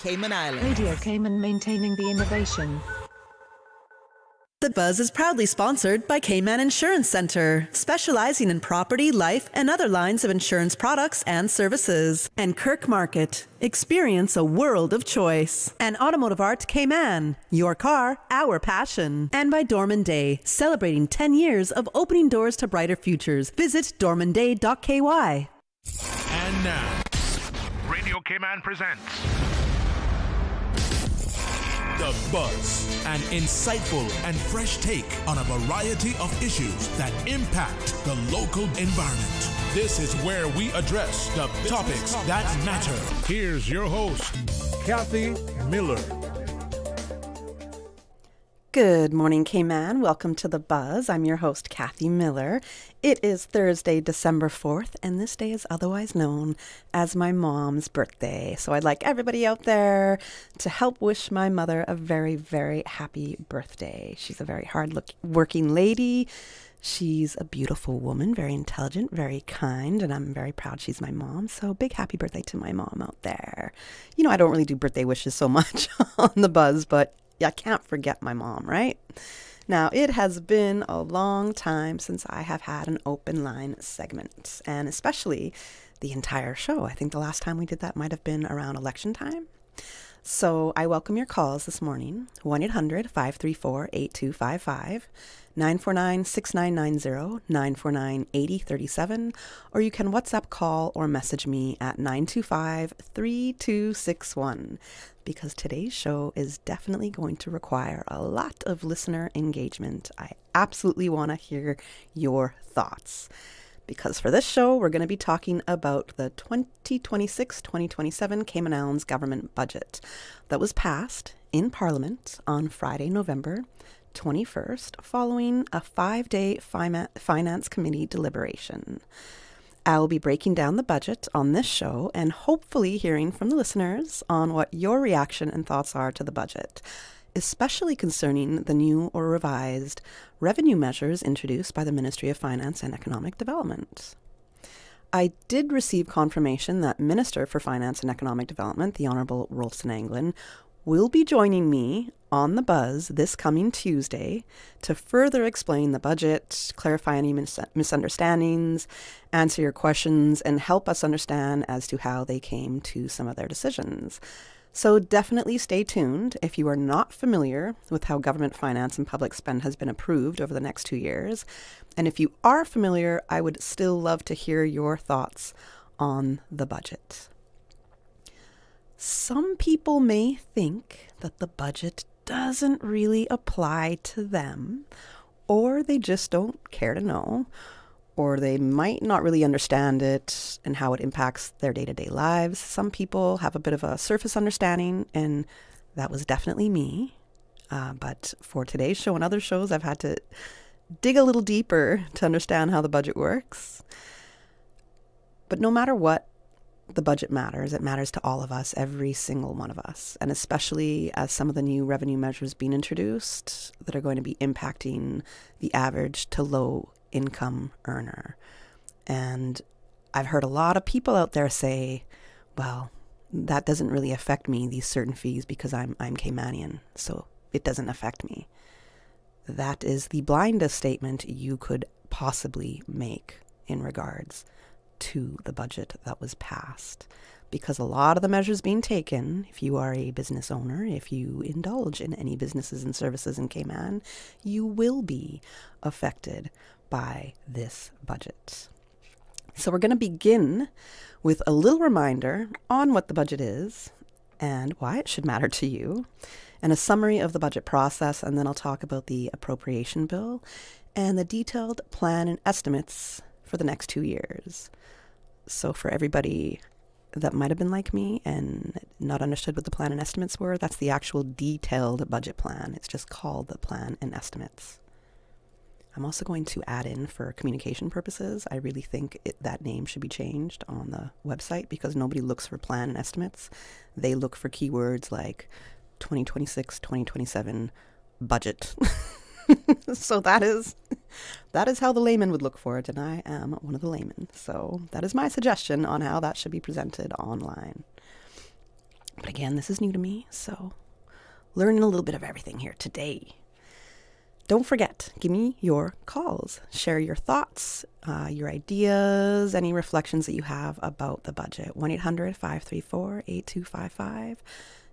Cayman Islands. Radio Cayman, maintaining the innovation. The Buzz is proudly sponsored by Cayman Insurance Center, specializing in property, life, and other lines of insurance products and services. And Kirk Market, experience a world of choice. And Automotive Art Cayman, your car, our passion. And by Dorman Day, celebrating 10 years of opening doors to brighter futures. Visit dormanday.ky. And now, Radio Cayman presents The Buzz, an insightful and fresh take on a variety of issues that impact the local environment. This is where we address the topics that matter. Here's your host, Kathy Miller. Good morning, Cayman. Welcome to The Buzz. I'm your host, Kathy Miller. It is Thursday, December 4th, and this day is otherwise known as my mom's birthday. So I'd like everybody out there to help wish my mother a very, very happy birthday. She's a very hard-working lady. She's a beautiful woman, very intelligent, very kind, and I'm very proud she's my mom. So big happy birthday to my mom out there. You know, I don't really do birthday wishes so much on The Buzz, but I can't forget my mom, right? Now, it has been a long time since I have had an open line segment, and especially the entire show. I think the last time we did that might have been around election time. So I welcome your calls this morning, 1-800-534-8255, 949-6990, 949-8037, or you can WhatsApp call or message me at 925-3261, because today's show is definitely going to require a lot of listener engagement. I absolutely want to hear your thoughts. Because for this show, we're going to be talking about the 2026-2027 Cayman Islands government budget that was passed in Parliament on Friday, November 21st, following a 5-day Finance Committee deliberation. I will be breaking down the budget on this show and hopefully hearing from the listeners on what your reaction and thoughts are to the budget, especially concerning the new or revised revenue measures introduced by the Ministry of Finance and Economic Development. I did receive confirmation that Minister for Finance and Economic Development, the Honourable Rolston Anglin, will be joining me on The Buzz this coming Tuesday to further explain the budget, clarify any misunderstandings, answer your questions, and help us understand as to how they came to some of their decisions. So definitely stay tuned if you are not familiar with how government finance and public spend has been approved over the next 2 years. And if you are familiar, I would still love to hear your thoughts on the budget. Some people may think that the budget doesn't really apply to them, or they just don't care to know, or they might not really understand it and how it impacts their day-to-day lives. Some people have a bit of a surface understanding, and that was definitely me. But for today's show and other shows, I've had to dig a little deeper to understand how the budget works. But no matter what, the budget matters. It matters to all of us, every single one of us, and especially as some of the new revenue measures being introduced that are going to be impacting the average to low income earner. And I've heard a lot of people out there say, well, that doesn't really affect me, these certain fees, because I'm Caymanian, so it doesn't affect me. That is the blindest statement you could possibly make in regards to the budget that was passed, because a lot of the measures being taken, if you are a business owner, if you indulge in any businesses and services in Cayman, you will be affected by this budget. So we're going to begin with a little reminder on what the budget is and why it should matter to you, and a summary of the budget process, and then I'll talk about the appropriation bill and the detailed plan and estimates for the next 2 years. So for everybody that might have been like me and not understood what the plan and estimates were, that's the actual detailed budget plan. It's just called the plan and estimates. I'm also going to add in, for communication purposes, I really think that name should be changed on the website, because nobody looks for plan and estimates. They look for keywords like 2026, 2027 budget. So that is how the layman would look for it, and I am one of the laymen. So that is my suggestion on how that should be presented online. But again, this is new to me, so learning a little bit of everything here today. Don't forget, give me your calls. Share your thoughts, your ideas, any reflections that you have about the budget. 1-800-534-8255,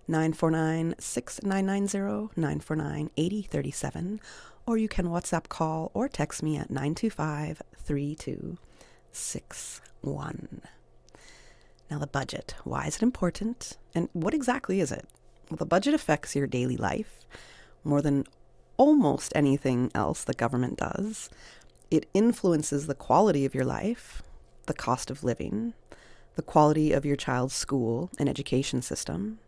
949-6990, 949-8037, or you can WhatsApp call or text me at 925-3261. Now the budget, why is it important? And what exactly is it? Well, the budget affects your daily life more than almost anything else the government does. It influences the quality of your life, the cost of living, the quality of your child's school and education system,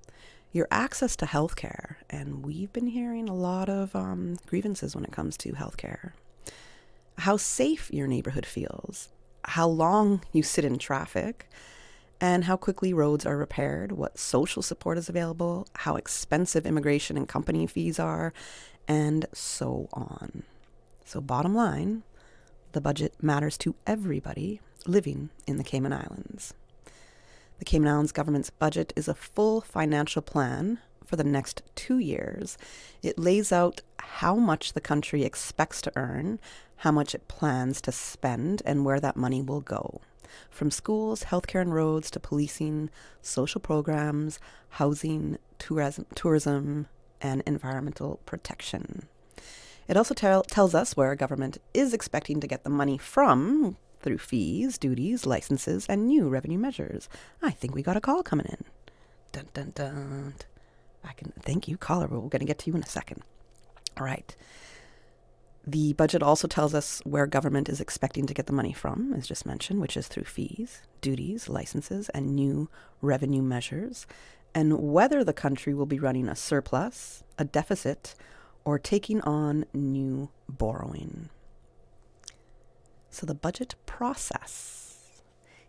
your access to healthcare, and we've been hearing a lot of grievances when it comes to healthcare, how safe your neighborhood feels, how long you sit in traffic, and how quickly roads are repaired, what social support is available, how expensive immigration and company fees are, and so on. So bottom line, the budget matters to everybody living in the Cayman Islands. The Cayman Islands government's budget is a full financial plan for the next 2 years. It lays out how much the country expects to earn, how much it plans to spend, and where that money will go. From schools, healthcare and roads, to policing, social programs, housing, tourism, and environmental protection. It also tells us where government is expecting to get the money from through fees, duties, licenses, and new revenue measures. I think we got a call coming in. Dun, dun, dun. Thank you, caller. We're going to get to you in a second. All right. The budget also tells us where government is expecting to get the money from, as just mentioned, which is through fees, duties, licenses, and new revenue measures, and whether the country will be running a surplus, a deficit, or taking on new borrowing. So the budget process.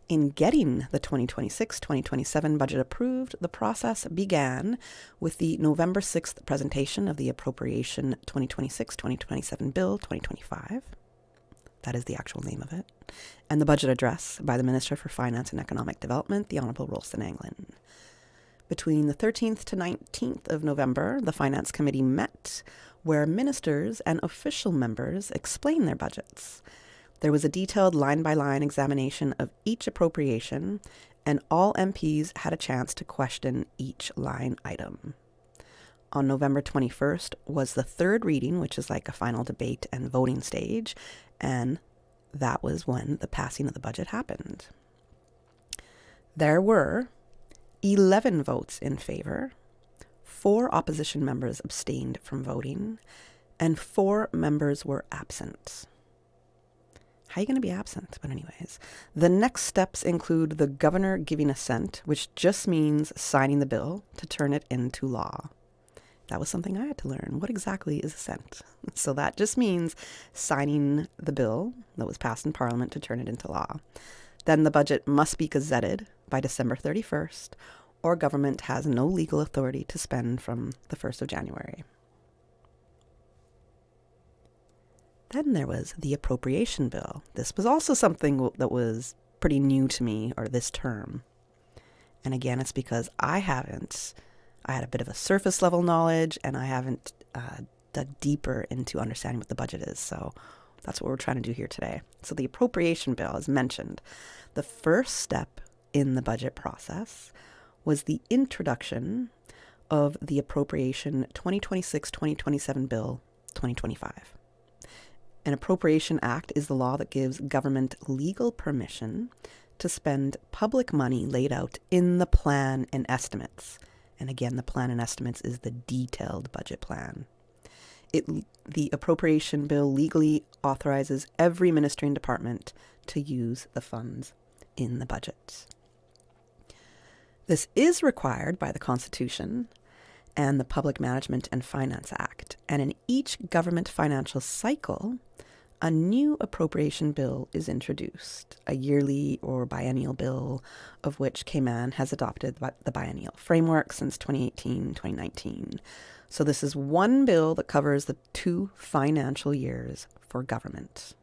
In getting the 2026-2027 budget approved, the process began with the November 6th presentation of the Appropriation 2026-2027 Bill 2025. That is the actual name of it. And the budget address by the Minister for Finance and Economic Development, the Honourable Ralston Anglin. Between the 13th to 19th of November, the Finance Committee met, where ministers and official members explained their budgets. There was a detailed line-by-line examination of each appropriation, and all MPs had a chance to question each line item. On November 21st was the third reading, which is like a final debate and voting stage, and that was when the passing of the budget happened. There were 11 votes in favor, 4 opposition members abstained from voting, and 4 members were absent. How are you going to be absent? But anyways, the next steps include the governor giving assent, which just means signing the bill to turn it into law. That was something I had to learn. What exactly is assent? So that just means signing the bill that was passed in Parliament to turn it into law. Then the budget must be gazetted by December 31st, or government has no legal authority to spend from the 1st of January. Then there was the appropriation bill. This was also something that was pretty new to me, or this term. And again, it's because I had a bit of a surface level knowledge, and I haven't dug deeper into understanding what the budget is. So that's what we're trying to do here today. So the appropriation bill, as mentioned, the first step in the budget process was the introduction of the Appropriation 2026-2027 Bill 2025. An Appropriation Act is the law that gives government legal permission to spend public money laid out in the plan and estimates. And again, the plan and estimates is the detailed budget plan. The appropriation bill legally authorizes every ministry and department to use the funds in the budget. This is required by the Constitution and the Public Management and Finance Act. And in each government financial cycle, a new appropriation bill is introduced, a yearly or biennial bill, of which Cayman has adopted the biennial framework since 2018-2019. So this is one bill that covers the 2 financial years for government.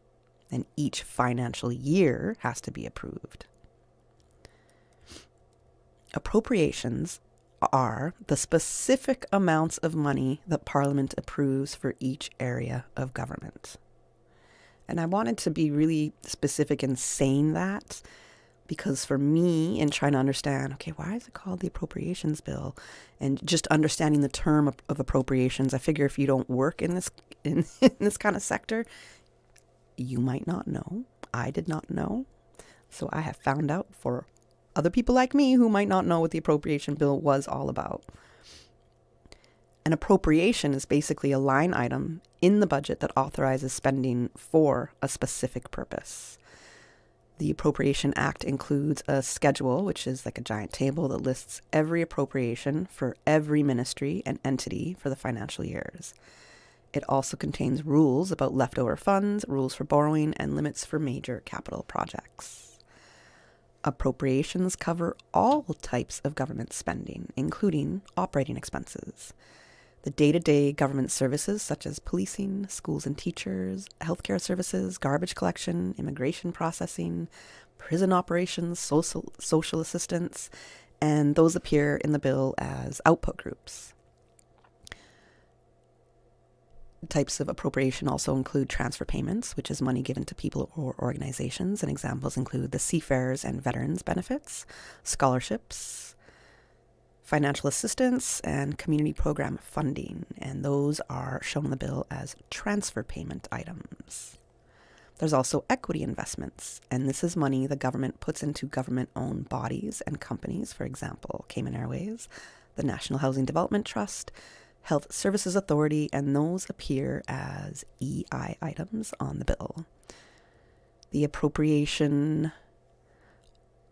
And each financial year has to be approved. Appropriations are the specific amounts of money that Parliament approves for each area of government. And I wanted to be really specific in saying that, because for me, in trying to understand, okay, why is it called the Appropriations Bill? And just understanding the term of appropriations, I figure if you don't work in this in this kind of sector, you might not know. I did not know. So I have found out for other people like me who might not know what the Appropriation Bill was all about. An appropriation is basically a line item in the budget that authorizes spending for a specific purpose. The Appropriation Act includes a schedule, which is like a giant table that lists every appropriation for every ministry and entity for the financial years. It also contains rules about leftover funds, rules for borrowing, and limits for major capital projects. Appropriations cover all types of government spending, including operating expenses. The day-to-day government services such as policing, schools and teachers, healthcare services, garbage collection, immigration processing, prison operations, social assistance, and those appear in the bill as output groups. Types of appropriation also include transfer payments, which is money given to people or organizations, and examples include the seafarers and veterans benefits, scholarships, financial assistance, and community program funding, and those are shown in the bill as transfer payment items. There's also equity investments, and this is money the government puts into government-owned bodies and companies, for example, Cayman Airways, the National Housing Development Trust, Health Services Authority, and those appear as EI items on the bill. The appropriation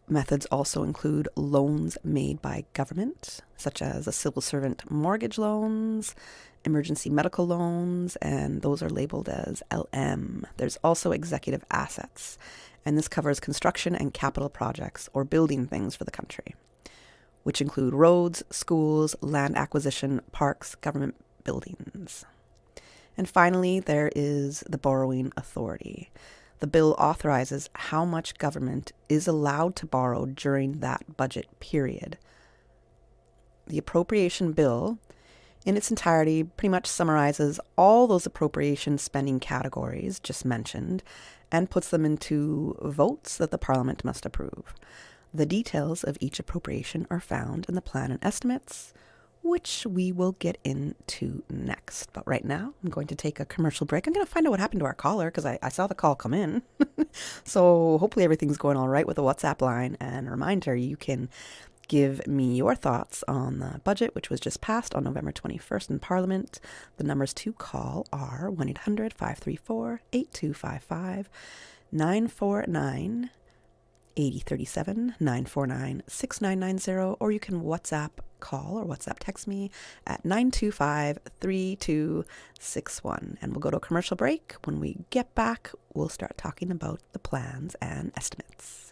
methods also include loans made by government, such as a civil servant mortgage loans, emergency medical loans, and those are labeled as LM. There's also executive assets, and this covers construction and capital projects or building things for the country, which include roads, schools, land acquisition, parks, government buildings. And finally, there is the borrowing authority. The bill authorizes how much government is allowed to borrow during that budget period. The appropriation bill, in its entirety, pretty much summarizes all those appropriation spending categories just mentioned and puts them into votes that the Parliament must approve. The details of each appropriation are found in the plan and estimates, which we will get into next. But right now, I'm going to take a commercial break. I'm going to find out what happened to our caller because I saw the call come in. So hopefully everything's going all right with the WhatsApp line. And a reminder, you can give me your thoughts on the budget, which was just passed on November 21st in Parliament. The numbers to call are 1-800-534-8255, 949 8037, 949-6990, or you can WhatsApp call or WhatsApp text me at 925-3261. And we'll go to a commercial break. When we get back, we'll start talking about the plans and estimates.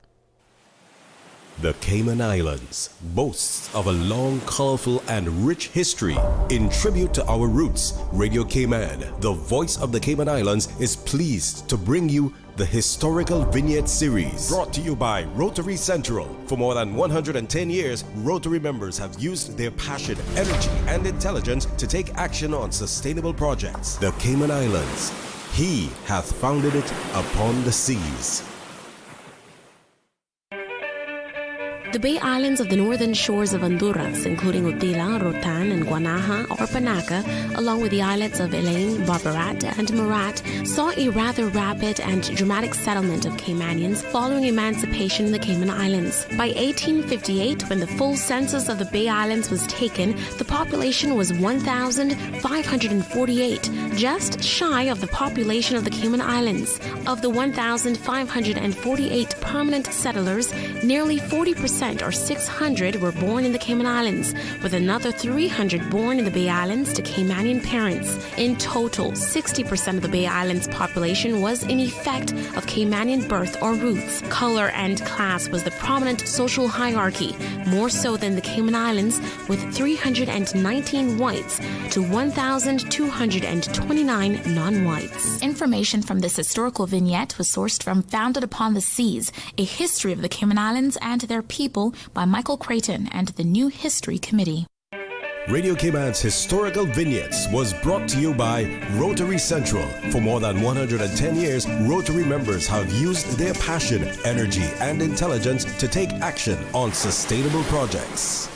The Cayman Islands boasts of a long, colorful, and rich history. In tribute to our roots, Radio Cayman, the voice of the Cayman Islands, is pleased to bring you the Historical Vignette Series, brought to you by Rotary Central. For more than 110 years, Rotary members have used their passion, energy, and intelligence to take action on sustainable projects. The Cayman Islands, He hath founded it upon the seas. The Bay Islands of the northern shores of Honduras, including Utila, Rotan, and Guanaja or Panaca, along with the islets of Elaine, Barbarat, and Murat, saw a rather rapid and dramatic settlement of Caymanians following emancipation in the Cayman Islands. By 1858, when the full census of the Bay Islands was taken, the population was 1,548, just shy of the population of the Cayman Islands. Of the 1,548 permanent settlers, nearly 40% or 600 were born in the Cayman Islands, with another 300 born in the Bay Islands to Caymanian parents. In total, 60% of the Bay Islands population was in effect of Caymanian birth or roots. Color and class was the prominent social hierarchy, more so than the Cayman Islands, with 319 whites to 1,229 non-whites. Information from this historical vignette was sourced from Founded Upon the Seas, a history of the Cayman Islands and their people People by Michael Creighton and the New History Committee. Radio Cayman's Historical Vignettes was brought to you by Rotary Central. For more than 110 years, Rotary members have used their passion, energy, and intelligence to take action on sustainable projects.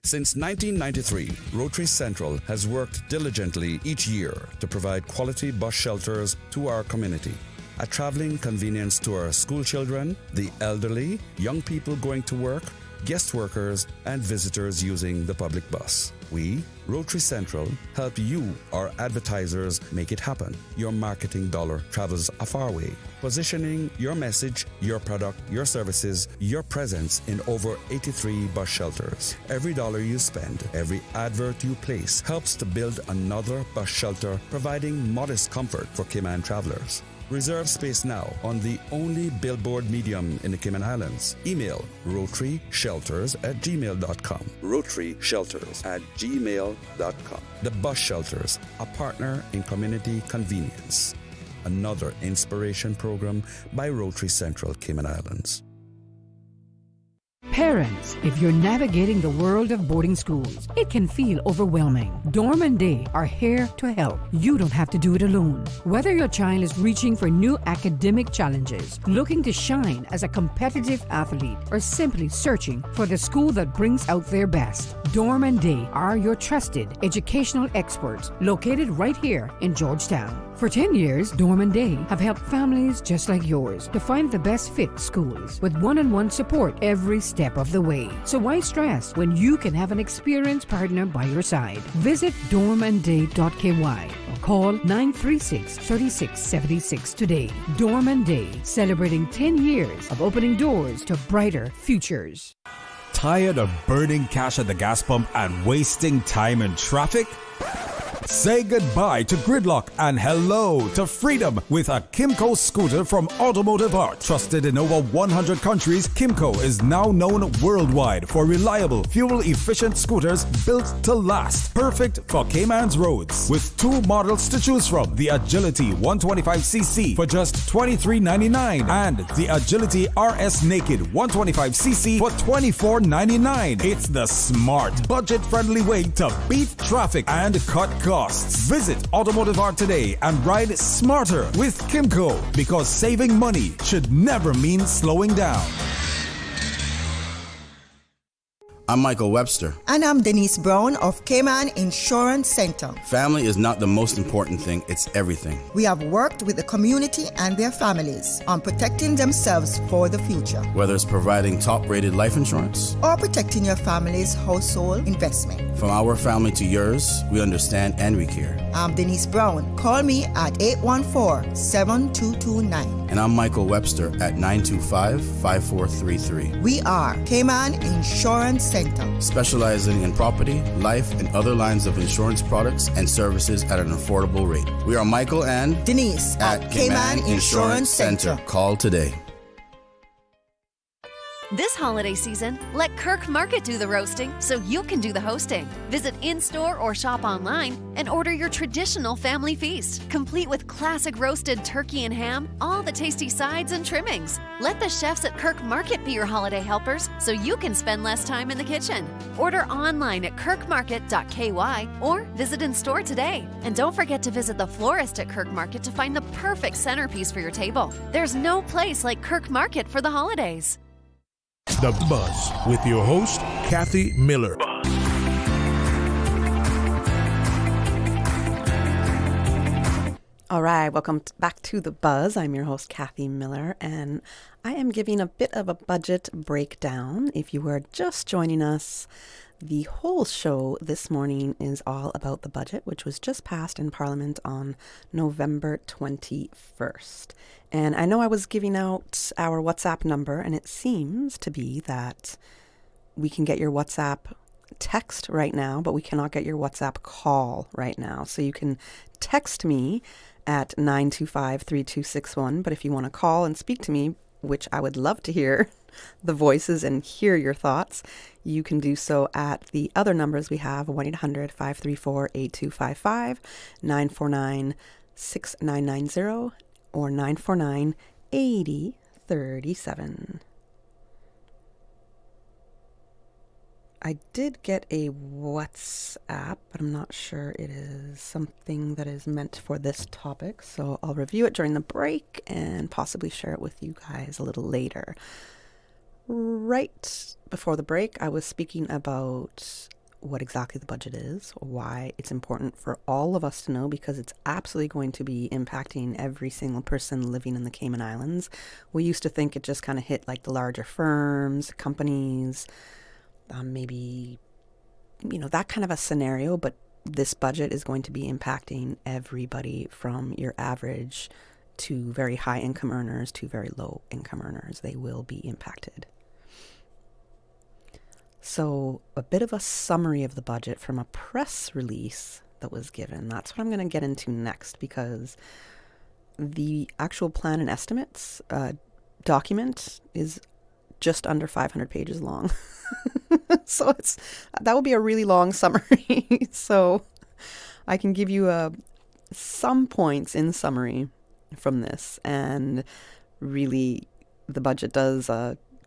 Since 1993, Rotary Central has worked diligently each year to provide quality bus shelters to our community. A traveling convenience to our school children, the elderly, young people going to work, guest workers, and visitors using the public bus. We, Rotary Central, help you, our advertisers, make it happen. Your marketing dollar travels a far way, positioning your message, your product, your services, your presence in over 83 bus shelters. Every dollar you spend, every advert you place helps to build another bus shelter, providing modest comfort for Cayman travelers. Reserve space now on the only billboard medium in the Cayman Islands. Email rotaryshelters@gmail.com. rotaryshelters@gmail.com. The Bus Shelters, a partner in community convenience. Another inspiration program by Rotary Central Cayman Islands. Parents, if you're navigating the world of boarding schools, it can feel overwhelming. Dorm and Day are here to help. You don't have to do it alone. Whether your child is reaching for new academic challenges, looking to shine as a competitive athlete, or simply searching for the school that brings out their best, Dorm and Day are your trusted educational experts located right here in Georgetown. For 10 years, Dorm and Day have helped families just like yours to find the best fit schools with one-on-one support every step of the way. So why stress when you can have an experienced partner by your side? Visit dormandday.ky or call 936-3676 today. Dorm and Day, celebrating 10 years of opening doors to brighter futures. Tired of burning cash at the gas pump and wasting time in traffic? Say goodbye to gridlock and hello to freedom with a Kimco scooter from Automotive Art. Trusted in over 100 countries, Kimco is now known worldwide for reliable, fuel-efficient scooters built to last. Perfect for Cayman's roads. With two models to choose from, the Agility 125cc for just $23.99 and the Agility RS Naked 125cc for $24.99. It's the smart, budget-friendly way to beat traffic and cut costs. Visit Automotive Art today and ride smarter with Kimco, because saving money should never mean slowing down. I'm Michael Webster. And I'm Denise Brown of Cayman Insurance Center. Family is not the most important thing, it's everything. We have worked with the community and their families on protecting themselves for the future. Whether it's providing top-rated life insurance or protecting your family's household investment. From our family to yours, we understand and we care. I'm Denise Brown. Call me at 814-7229. And I'm Michael Webster at 925-5433. We are Cayman Insurance Center, specializing in property, life, and other lines of insurance products and services at an affordable rate. We are Michael and Denise at Cayman Insurance Center. Call today. This holiday season, let Kirk Market do the roasting so you can do the hosting. Visit in-store or shop online and order your traditional family feast, complete with classic roasted turkey and ham, all the tasty sides and trimmings. Let the chefs at Kirk Market be your holiday helpers so you can spend less time in the kitchen. Order online at kirkmarket.ky or visit in-store today. And don't forget to visit the florist at Kirk Market to find the perfect centerpiece for your table. There's no place like Kirk Market for the holidays. The Buzz with your host, Kathy Miller. All right, welcome back to The Buzz. I'm your host, Kathy Miller, and I am giving a bit of a budget breakdown. If you are just joining us, the whole show this morning is all about the budget, which was just passed in Parliament on November 21st. And I know I was giving out our WhatsApp number, and it seems to be that we can get your WhatsApp text right now, but we cannot get your WhatsApp call right now. So you can text me at 925-3261, but if you want to call and speak to me, which I would love to hear the voices and hear your thoughts, you can do so at the other numbers we have, 1-800-534-8255, 949-6990, or 949-8033. 37. I did get a WhatsApp, but I'm not sure it is something that is meant for this topic. So I'll review it during the break and possibly share it with you guys a little later. Right before the break, I was speaking about what exactly the budget is, why it's important for all of us to know, because it's absolutely going to be impacting every single person living in the Cayman Islands. We used to think it just kind of hit like the larger firms, companies, maybe, that kind of a scenario, but this budget is going to be impacting everybody from your average to very high income earners to very low income earners. They will be impacted. So a bit of a summary of the budget from a press release that was given. That's what I'm going to get into next, because the actual plan and estimates document is just under 500 pages long. So that would be a really long summary. So I can give you some points in summary from this. And really, the budget does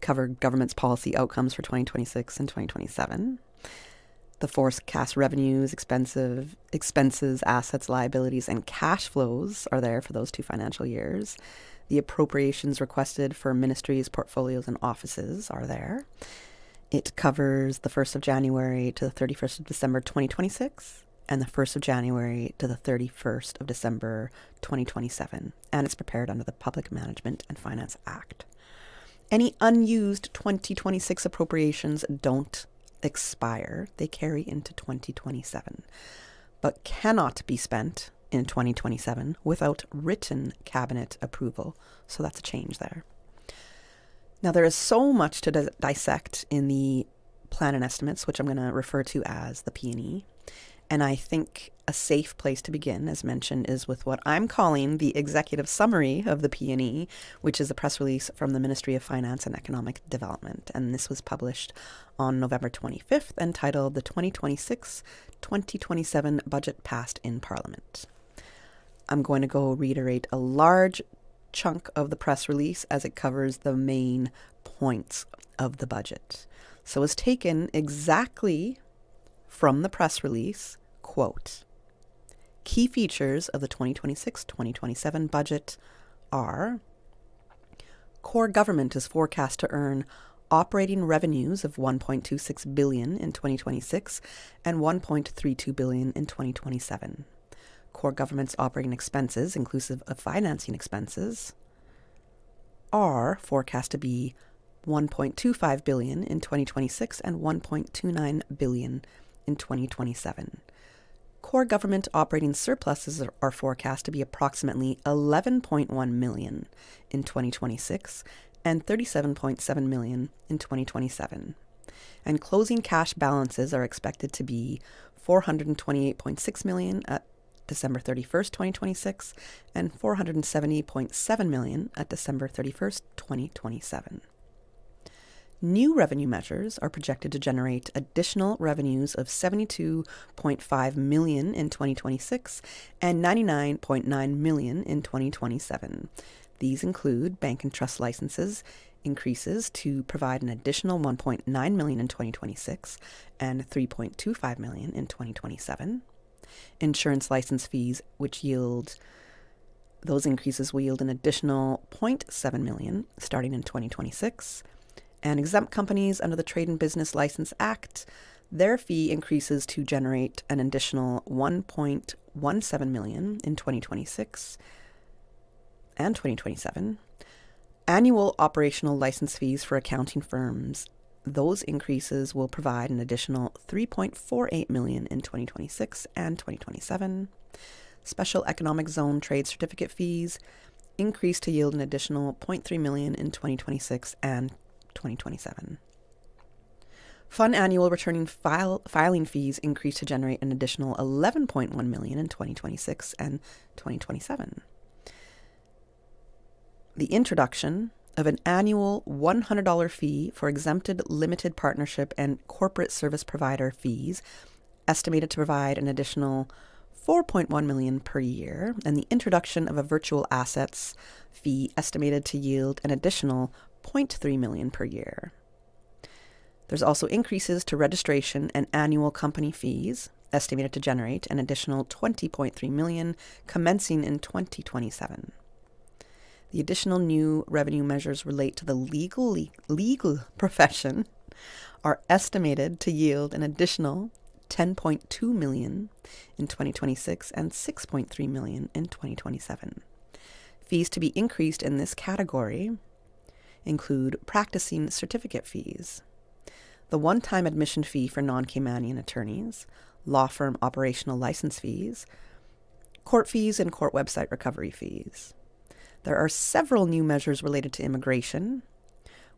cover government's policy outcomes for 2026 and 2027. The forecast revenues, expenses, assets, liabilities, and cash flows are there for those 2 financial years. The appropriations requested for ministries, portfolios, and offices are there. It covers the 1st of January to the 31st of December 2026 and the 1st of January to the 31st of December 2027. And it's prepared under the Public Management and Finance Act. Any unused 2026 appropriations don't expire. They carry into 2027, but cannot be spent in 2027 without written cabinet approval. So that's a change there. Now, there is so much to dissect in the plan and estimates, which I'm going to refer to as the P&E. And I think a safe place to begin, as mentioned, is with what I'm calling the executive summary of the P&E, which is a press release from the Ministry of Finance and Economic Development. And this was published on November 25th and titled The 2026-2027 Budget Passed in Parliament. I'm going to go reiterate a large chunk of the press release as it covers the main points of the budget. So it's taken exactly from the press release, quote, key features of the 2026-2027 budget are: core government is forecast to earn operating revenues of $1.26 billion in 2026 and $1.32 billion in 2027. Core government's operating expenses, inclusive of financing expenses, are forecast to be $1.25 billion in 2026 and $1.29 billion in 2027. Core government operating surpluses are forecast to be approximately $11.1 million in 2026 and $37.7 million in 2027. And closing cash balances are expected to be $428.6 million at December 31st, 2026, and $470.7 million at December 31st, 2027. New revenue measures are projected to generate additional revenues of $72.5 million in 2026 and $99.9 million in 2027. These include bank and trust licenses increases to provide an additional $1.9 million in 2026 and $3.25 million in 2027. Insurance license fees, those increases will yield an additional $0.7 million starting in 2026. And exempt companies under the Trade and Business License Act, their fee increases to generate an additional $1.17 million in 2026 and 2027. Annual operational license fees for accounting firms, those increases will provide an additional $3.48 million in 2026 and 2027. Special Economic Zone trade certificate fees increase to yield an additional $0.3 million in 2026 and 2027. Fund annual returning filing fees increase to generate an additional $11.1 million in 2026 and 2027. The introduction of an annual $100 fee for exempted limited partnership and corporate service provider fees, estimated to provide an additional 4.1 million per year, and the introduction of a virtual assets fee estimated to yield an additional 0.3 million per year. There's also increases to registration and annual company fees, estimated to generate an additional 20.3 million commencing in 2027. The additional new revenue measures relate to the legal profession, are estimated to yield an additional 10.2 million in 2026 and 6.3 million in 2027. Fees to be increased in this category include practicing certificate fees, the one-time admission fee for non-Caymanian attorneys, law firm operational license fees, court fees, and court website recovery fees. There are several new measures related to immigration,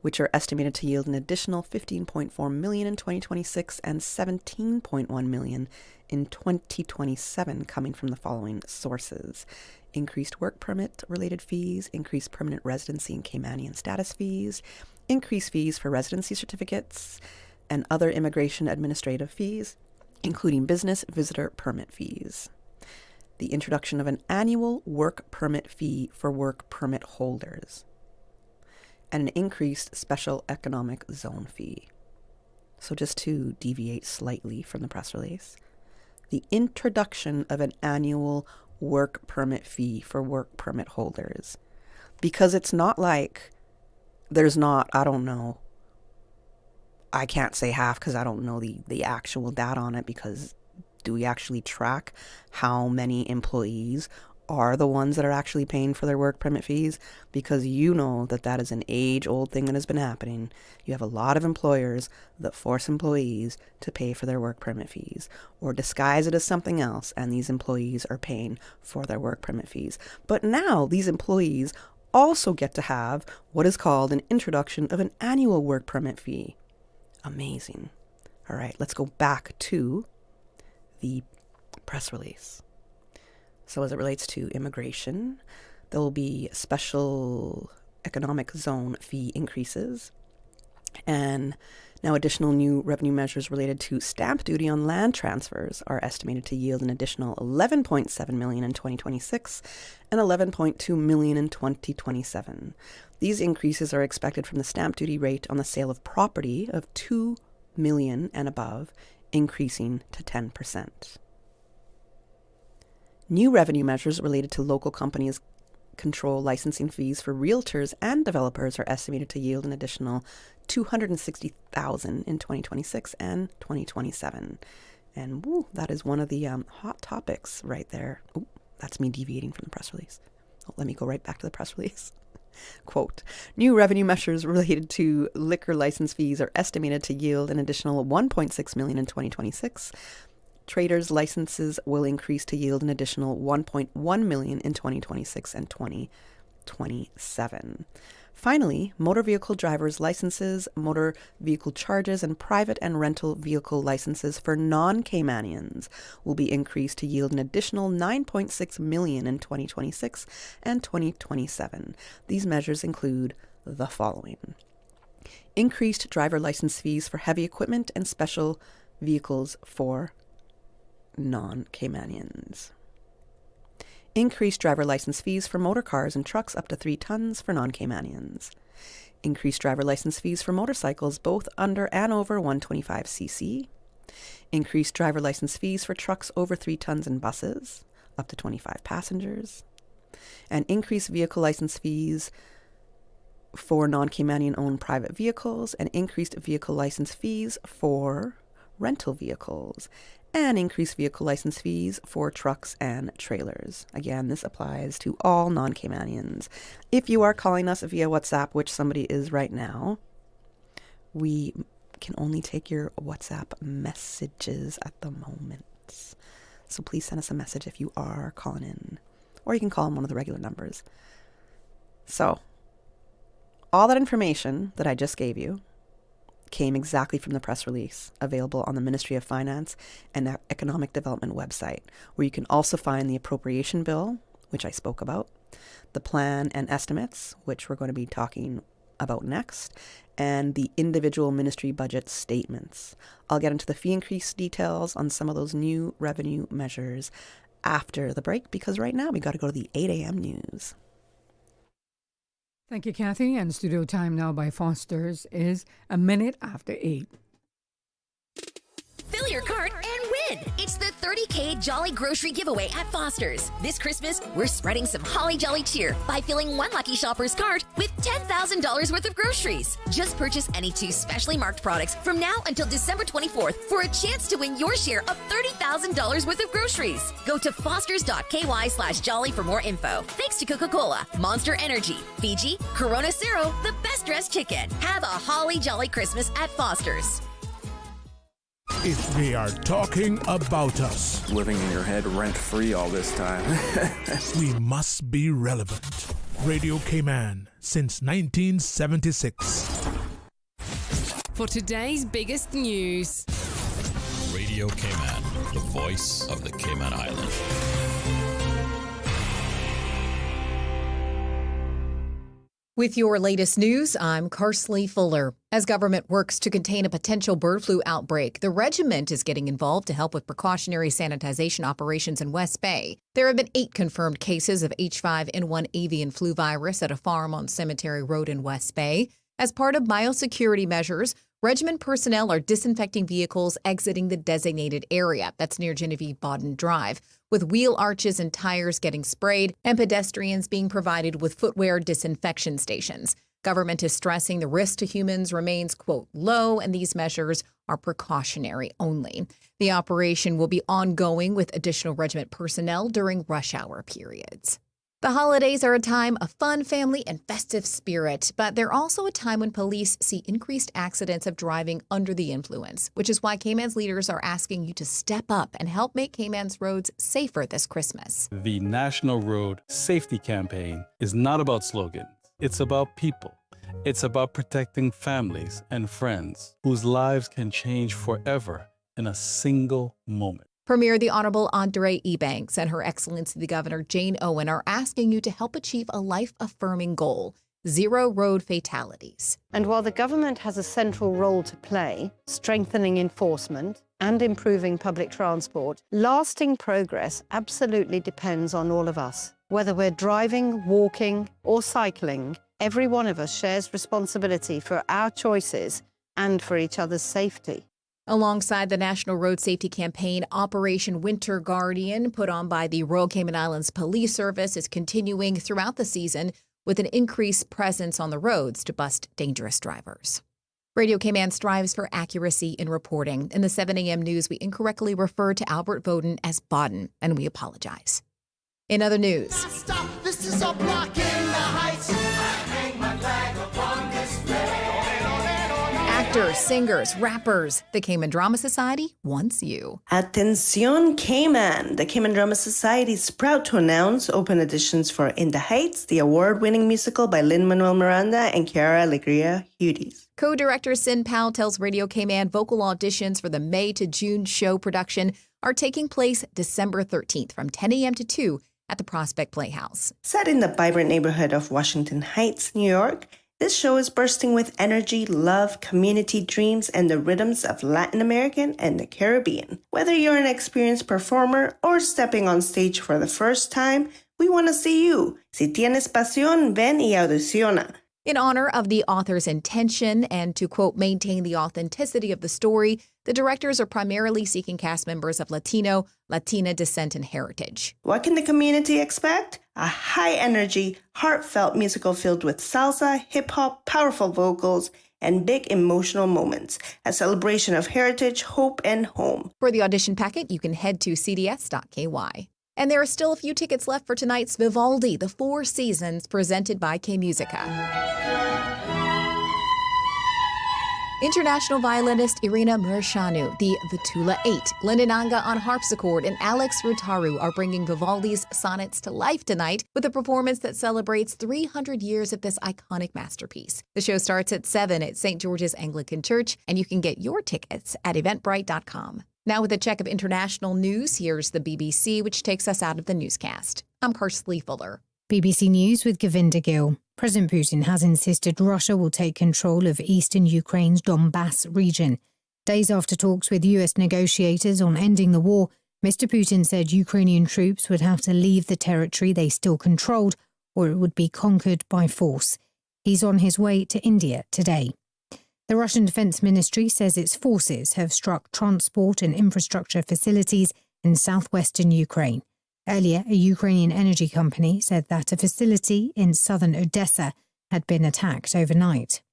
which are estimated to yield an additional 15.4 million in 2026 and 17.1 million in 2027, coming from the following sources: increased work permit related fees, increased permanent residency and Caymanian status fees, increased fees for residency certificates, and other immigration administrative fees, including business visitor permit fees. The introduction of an annual work permit fee for work permit holders, and an increased special economic zone fee. So just to deviate slightly from the press release, the introduction of an annual work permit fee for work permit holders, because it's not like there's not, I can't say half because I don't know the actual data on it, because do we actually track how many employees are the ones that are actually paying for their work permit fees? Because you know that is an age-old thing that has been happening. You have a lot of employers that force employees to pay for their work permit fees or disguise it as something else, and these employees are paying for their work permit fees. But now these employees also get to have what is called an introduction of an annual work permit fee. Amazing. All right, let's go back to the press release. So as it relates to immigration, there will be special economic zone fee increases, and now additional new revenue measures related to stamp duty on land transfers are estimated to yield an additional 11.7 million in 2026 and 11.2 million in 2027. These increases are expected from the stamp duty rate on the sale of property of 2 million and above, increasing to 10%. New revenue measures related to local companies control licensing fees for realtors and developers are estimated to yield an additional 260,000 in 2026 and 2027. And woo, that is one of the hot topics right there. Oh, that's me deviating from the press release. Let me go right back to the press release. Quote, new revenue measures related to liquor license fees are estimated to yield an additional 1.6 million in 2026. Traders' licenses will increase to yield an additional 1.1 million in 2026 and 2027. Finally, motor vehicle drivers' licenses, motor vehicle charges, and private and rental vehicle licenses for non-Caymanians will be increased to yield an additional 9.6 million in 2026 and 2027. These measures include the following: increased driver license fees for heavy equipment and special vehicles for non-Caymanians. Increased driver license fees for motor cars and trucks up to 3 tons for non-Caymanians. Increased driver license fees for motorcycles both under and over 125cc. Increased driver license fees for trucks over 3 tons and buses up to 25 passengers. And increased vehicle license fees for non-Caymanian owned private vehicles, and increased vehicle license fees for rental vehicles, and increased vehicle license fees for trucks and trailers. Again, this applies to all non-Caymanians. If you are calling us via WhatsApp, which somebody is right now, we can only take your WhatsApp messages at the moment. So please send us a message if you are calling in, or you can call on one of the regular numbers. So, all that information that I just gave you came exactly from the press release available on the Ministry of Finance and the Economic Development website, where you can also find the appropriation bill, which I spoke about, the plan and estimates, which we're going to be talking about next, and the individual ministry budget statements. I'll get into the fee increase details on some of those new revenue measures after the break, because right now we got to go to the 8 a.m. news. Thank you, Kathy. And studio time now by Foster's is 8:01. Fill your cart and win! It's the 30K Jolly Grocery Giveaway at Foster's. This Christmas, we're spreading some holly jolly cheer by filling one lucky shopper's cart with $10,000 worth of groceries. Just purchase any 2 specially marked products from now until December 24th for a chance to win your share of $30,000 worth of groceries. Go to fosters.ky/jolly for more info. Thanks to Coca-Cola, Monster Energy, Fiji, Corona Cero, the best dressed chicken. Have a holly jolly Christmas at Foster's. If they are talking about us, living in your head rent-free all this time, we must be relevant. Radio Cayman since 1976. For today's biggest news. Radio Cayman, the voice of the Cayman Islands. With your latest news, I'm Karsley Fuller. As government works to contain a potential bird flu outbreak, the regiment is getting involved to help with precautionary sanitization operations in West Bay. There have been 8 confirmed cases of H5N1 avian flu virus at a farm on Cemetery Road in West Bay. As part of biosecurity measures, regiment personnel are disinfecting vehicles exiting the designated area, that's near Genevieve Bodden Drive, with wheel arches and tires getting sprayed and pedestrians being provided with footwear disinfection stations. Government is stressing the risk to humans remains, quote, low, and these measures are precautionary only. The operation will be ongoing with additional regiment personnel during rush hour periods. The holidays are a time of fun, family, and festive spirit, but they're also a time when police see increased accidents of driving under the influence, which is why Cayman's leaders are asking you to step up and help make Cayman's roads safer this Christmas. The National Road Safety Campaign is not about slogans. It's about people. It's about protecting families and friends whose lives can change forever in a single moment. Premier the Honorable Andre Ebanks and Her Excellency the Governor Jane Owen are asking you to help achieve a life-affirming goal: 0 road fatalities. And while the government has a central role to play, strengthening enforcement and improving public transport, lasting progress absolutely depends on all of us. Whether we're driving, walking, or cycling, every one of us shares responsibility for our choices and for each other's safety. Alongside the National Road Safety Campaign, Operation Winter Guardian, put on by the Royal Cayman Islands Police Service, is continuing throughout the season with an increased presence on the roads to bust dangerous drivers. Radio Cayman strives for accuracy in reporting. In the 7 a.m. news, we incorrectly referred to Albert Bowden as Bodden, and we apologize. In other news, Stop, this is a block in the heights. I hang my flag upon this place. actors, singers, rappers, the Cayman Drama Society wants you. Atención Cayman! The Cayman Drama Society is proud to announce open auditions for In the Heights, the award-winning musical by Lin-Manuel Miranda and Chiara Alegria Hudes. Co-director Sin Powell tells Radio Cayman vocal auditions for the May to June show production are taking place December 13th from 10 a.m. to 2 at the Prospect Playhouse. Set in the vibrant neighborhood of Washington Heights, New York, this show is bursting with energy, love, community dreams, and the rhythms of Latin American and the Caribbean. Whether you're an experienced performer or stepping on stage for the first time, we want to see you. Si tienes pasión, ven y audiciona. In honor of the author's intention and to, quote, maintain the authenticity of the story, the directors are primarily seeking cast members of Latino, Latina descent and heritage. What can the community expect? A high-energy, heartfelt musical filled with salsa, hip-hop, powerful vocals, and big emotional moments. A celebration of heritage, hope, and home. For the audition packet, you can head to cds.ky. And there are still a few tickets left for tonight's Vivaldi, the Four Seasons, presented by K-Musica. International violinist Irina Mureșanu, the Vitula 8, Glenda Nanga on harpsichord, and Alex Rutaru are bringing Vivaldi's sonnets to life tonight with a performance that celebrates 300 years of this iconic masterpiece. The show starts at 7 at St. George's Anglican Church, and you can get your tickets at eventbrite.com. Now with a check of international news, here's the BBC, which takes us out of the newscast. I'm Karsley Fuller. BBC News with Govinda Gill. President Putin has insisted Russia will take control of eastern Ukraine's Donbass region. Days after talks with US negotiators on ending the war Mr. Putin said Ukrainian troops would have to leave the territory they still controlled, or it would be conquered by force. He's on his way to India today. The Russian Defense Ministry says its forces have struck transport and infrastructure facilities in southwestern Ukraine. Earlier, a Ukrainian energy company said that a facility in southern Odessa had been attacked overnight.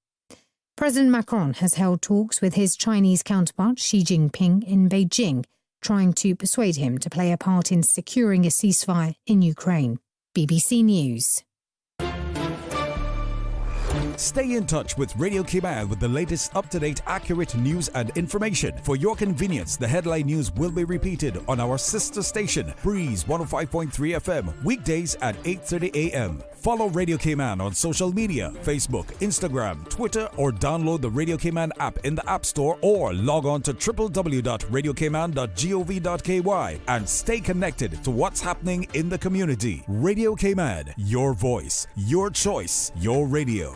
President Macron has held talks with his Chinese counterpart Xi Jinping in Beijing, trying to persuade him to play a part in securing a ceasefire in Ukraine. BBC News. Stay in touch with Radio Cayman with the latest up-to-date, accurate news and information. For your convenience, the headline news will be repeated on our sister station, Breeze 105.3 FM, weekdays at 8:30 a.m. Follow Radio Cayman on social media, Facebook, Instagram, Twitter, or download the Radio Cayman app in the App Store or log on to www.radiocayman.gov.ky and stay connected to what's happening in the community. Radio Cayman, your voice, your choice, your radio.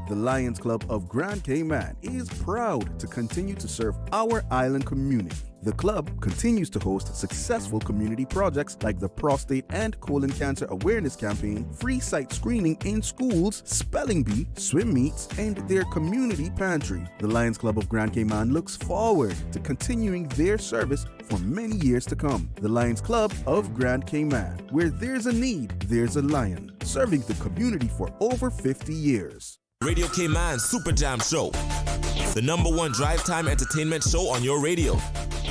The Lions Club of Grand Cayman is proud to continue to serve our island community. The club continues to host successful community projects like the Prostate and Colon Cancer Awareness Campaign, free site screening in schools, spelling bee, swim meets, and their community pantry. The Lions Club of Grand Cayman looks forward to continuing their service for many years to come. The Lions Club of Grand Cayman, where there's a need, there's a lion, serving the community for over 50 years. Radio Cayman Super Jam Show, the #1 drive time entertainment show on your radio.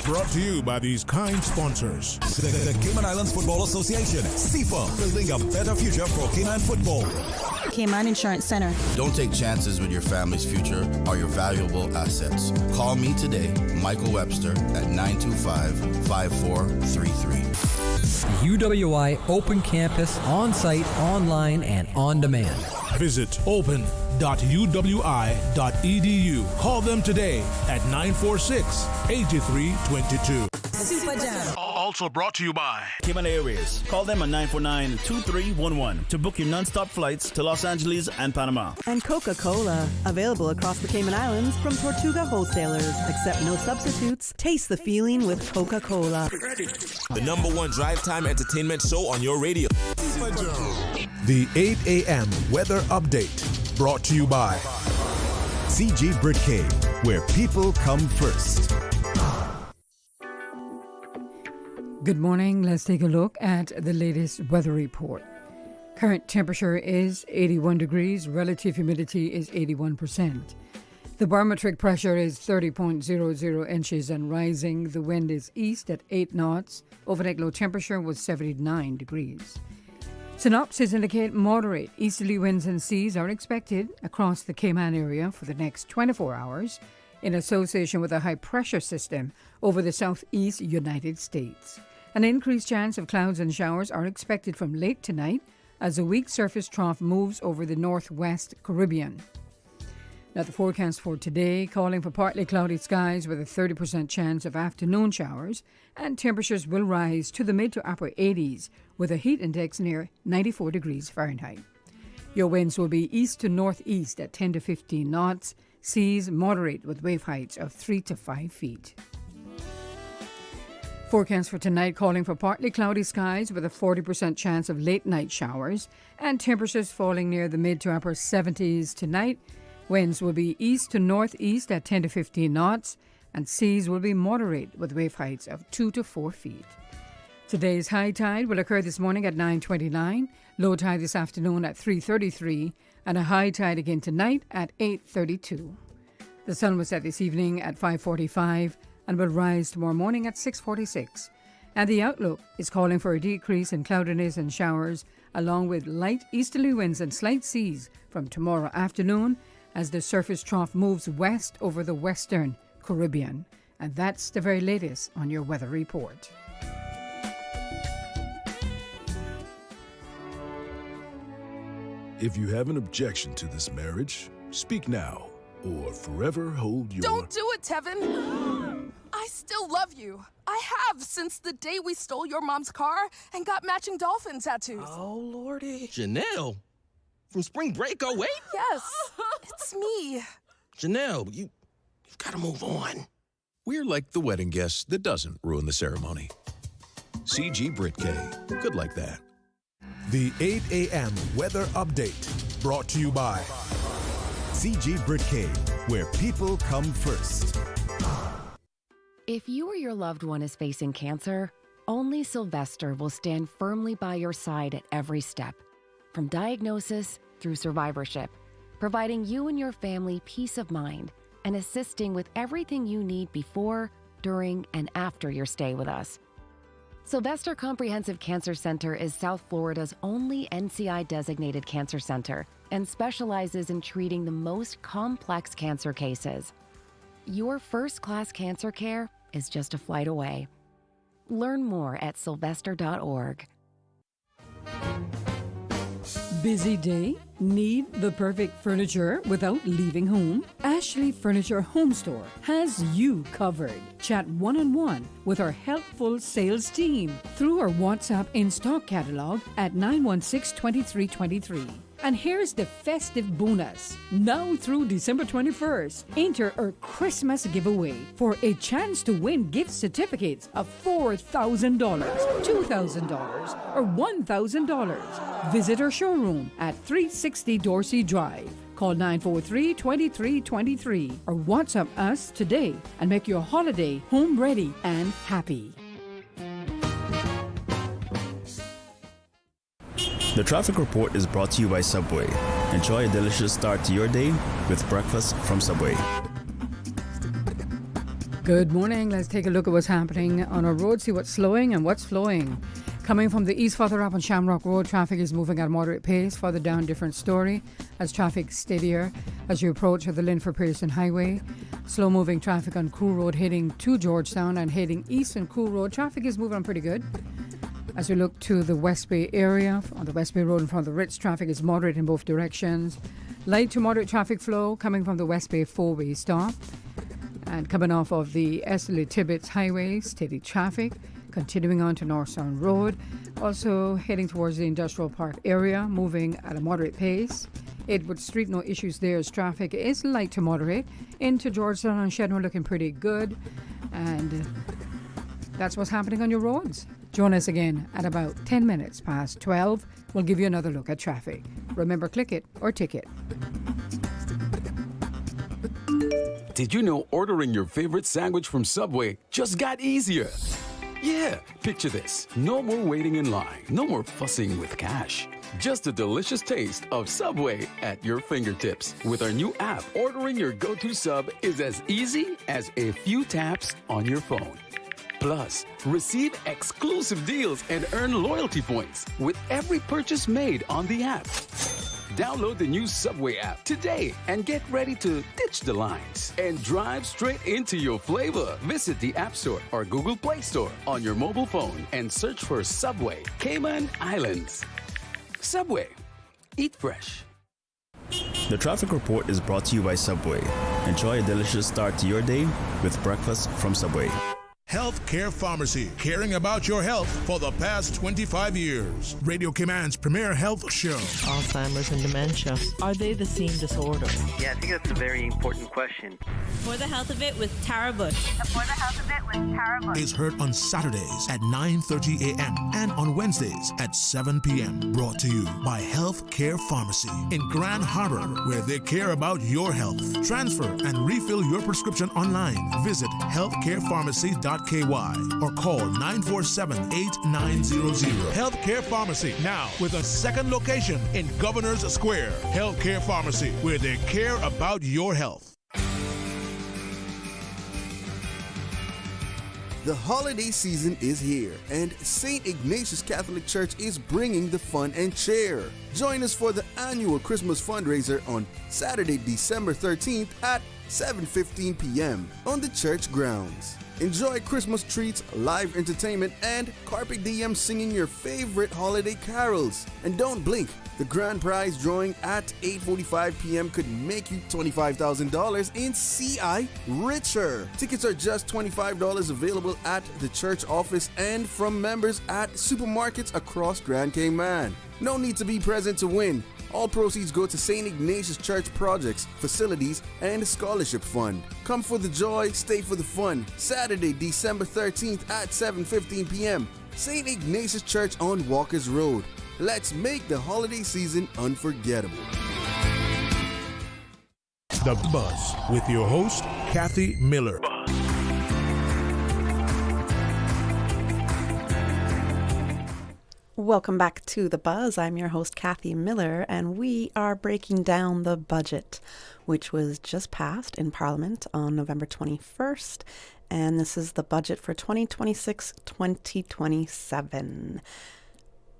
Brought to you by these kind sponsors. The Cayman Islands Football Association, CIFA, building a better future for Cayman football. Cayman Insurance Center. Don't take chances with your family's future or your valuable assets. Call me today, Michael Webster, at 925-5433. UWI Open Campus, on-site, online, and on demand. Visit open.uwi.edu. Call them today at 946-8322. Super Jam. Also brought to you by Cayman Airways. Call them at 949-2311 to book your non-stop flights to Los Angeles and Panama. And Coca-Cola. Available across the Cayman Islands from Tortuga wholesalers. Accept no substitutes. Taste the feeling with Coca-Cola. The #1 drive time entertainment show on your radio. The 8 a.m. weather update brought to you by CG Britcade, where people come first. Good morning. Let's take a look at the latest weather report. Current temperature is 81 degrees. Relative humidity is 81%. The barometric pressure is 30.00 inches and rising. The wind is east at 8 knots. Overnight low temperature was 79 degrees. Synopsis indicate moderate easterly winds and seas are expected across the Cayman area for the next 24 hours in association with a high-pressure system over the southeast United States. An increased chance of clouds and showers are expected from late tonight as a weak surface trough moves over the northwest Caribbean. Now the forecast for today, calling for partly cloudy skies with a 30% chance of afternoon showers, and temperatures will rise to the mid to upper 80s with a heat index near 94 degrees Fahrenheit. Your winds will be east to northeast at 10 to 15 knots, seas moderate with wave heights of 3 to 5 feet. Forecast for tonight, calling for partly cloudy skies with a 40% chance of late night showers, and temperatures falling near the mid to upper 70s tonight. Winds will be east to northeast at 10 to 15 knots, and seas will be moderate with wave heights of 2 to 4 feet. Today's high tide will occur this morning at 9:29, low tide this afternoon at 3:33, and a high tide again tonight at 8:32. The sun will set this evening at 5:45 and will rise tomorrow morning at 6:46. And the outlook is calling for a decrease in cloudiness and showers, along with light easterly winds and slight seas from tomorrow afternoon as the surface trough moves west over the western Caribbean. And that's the very latest on your weather report. If you have an objection to this marriage, speak now or forever hold your... Don't do it, Tevin! I still love you. I have since the day we stole your mom's car and got matching dolphin tattoos. Oh, Lordy. Janelle? From spring break 08? Yes, it's me. Janelle, you've got to move on. We're like the wedding guest that doesn't ruin the ceremony. CG Brit K. Good like that. The 8 a.m. weather update brought to you by CG Brit K, where people come first. If you or your loved one is facing cancer, only Sylvester will stand firmly by your side at every step, from diagnosis through survivorship, providing you and your family peace of mind and assisting with everything you need before, during, and after your stay with us. Sylvester Comprehensive Cancer Center is South Florida's only NCI-designated cancer center and specializes in treating the most complex cancer cases. Your first-class cancer care is just a flight away. Learn more at sylvester.org. Busy day? Need the perfect furniture without leaving home? Ashley Furniture Home Store has you covered. Chat one-on-one with our helpful sales team through our WhatsApp in-stock catalog at 916-2323. And here's the festive bonus. Now through December 21st, enter our Christmas giveaway for a chance to win gift certificates of $4,000, $2,000, or $1,000. Visit our showroom at 360 Dorsey Drive. Call 943-2323 or WhatsApp us today and make your holiday home ready and happy. The traffic report is brought to you by Subway. Enjoy a delicious start to your day with breakfast from Subway. Good morning. Let's take a look at what's happening on our road, see what's slowing and what's flowing. Coming from the east further up on Shamrock Road, traffic is moving at a moderate pace. Further down, different story as traffic steadier as you approach the Linford Pearson Highway. Slow moving traffic on Crew Road heading to Georgetown and heading east on Crew Road. Traffic is moving on pretty good. As we look to the West Bay area, on the West Bay Road in front of the Ritz, traffic is moderate in both directions. Light to moderate traffic flow coming from the West Bay four-way stop. And coming off of the Esterly Tibbetts Highway, steady traffic. Continuing on to North Sound Road. Also heading towards the Industrial Park area, moving at a moderate pace. Edward Street, no issues there as traffic is light to moderate. Into Georgetown and Shedmore looking pretty good. And that's what's happening on your roads. Join us again at about 10 minutes past 12. We'll give you another look at traffic. Remember, click it or ticket. Did you know ordering your favorite sandwich from Subway just got easier? Yeah, picture this. No more waiting in line. No more fussing with cash. Just a delicious taste of Subway at your fingertips. With our new app, ordering your go-to sub is as easy as a few taps on your phone. Plus, receive exclusive deals and earn loyalty points with every purchase made on the app. Download the new Subway app today and get ready to ditch the lines and drive straight into your flavor. Visit the App Store or Google Play Store on your mobile phone and search for Subway Cayman Islands. Subway. Eat fresh. The traffic report is brought to you by Subway. Enjoy a delicious start to your day with breakfast from Subway. Healthcare Pharmacy, caring about your health for the past 25 years. Radio Cayman's premier health show. Alzheimer's and dementia, are they the same disorder? Yeah, I think that's a very important question. For the Health of It with Tara Bush. For the Health of It with Tara Bush. Is heard on Saturdays at 9:30 a.m. and on Wednesdays at 7 p.m. Brought to you by Healthcare Pharmacy in Grand Harbor, where they care about your health. Transfer and refill your prescription online. Visit healthcarepharmacy.com. or call 947-8900. Healthcare Pharmacy, now with a second location in Governor's Square. Healthcare Pharmacy, where they care about your health. The holiday season is here, and St. Ignatius Catholic Church is bringing the fun and cheer. Join us for the annual Christmas fundraiser on Saturday, December 13th at 7:15 p.m. on the church grounds. Enjoy Christmas treats, live entertainment, and Carpe Diem singing your favorite holiday carols. And don't blink, the grand prize drawing at 8:45 p.m. could make you $25,000 in CI richer. Tickets are just $25 available at the church office and from members at supermarkets across Grand Cayman. No need to be present to win. All proceeds go to St. Ignatius Church projects, facilities, and scholarship fund. Come for the joy, stay for the fun. Saturday, December 13th at 7:15 p.m. St. Ignatius Church on Walkers Road. Let's make the holiday season unforgettable. The Buzz with your host, Kathy Miller. Welcome back to The Buzz. I'm your host, Kathy Miller, and we are breaking down the budget, which was just passed in Parliament on November 21st. And this is the budget for 2026-2027.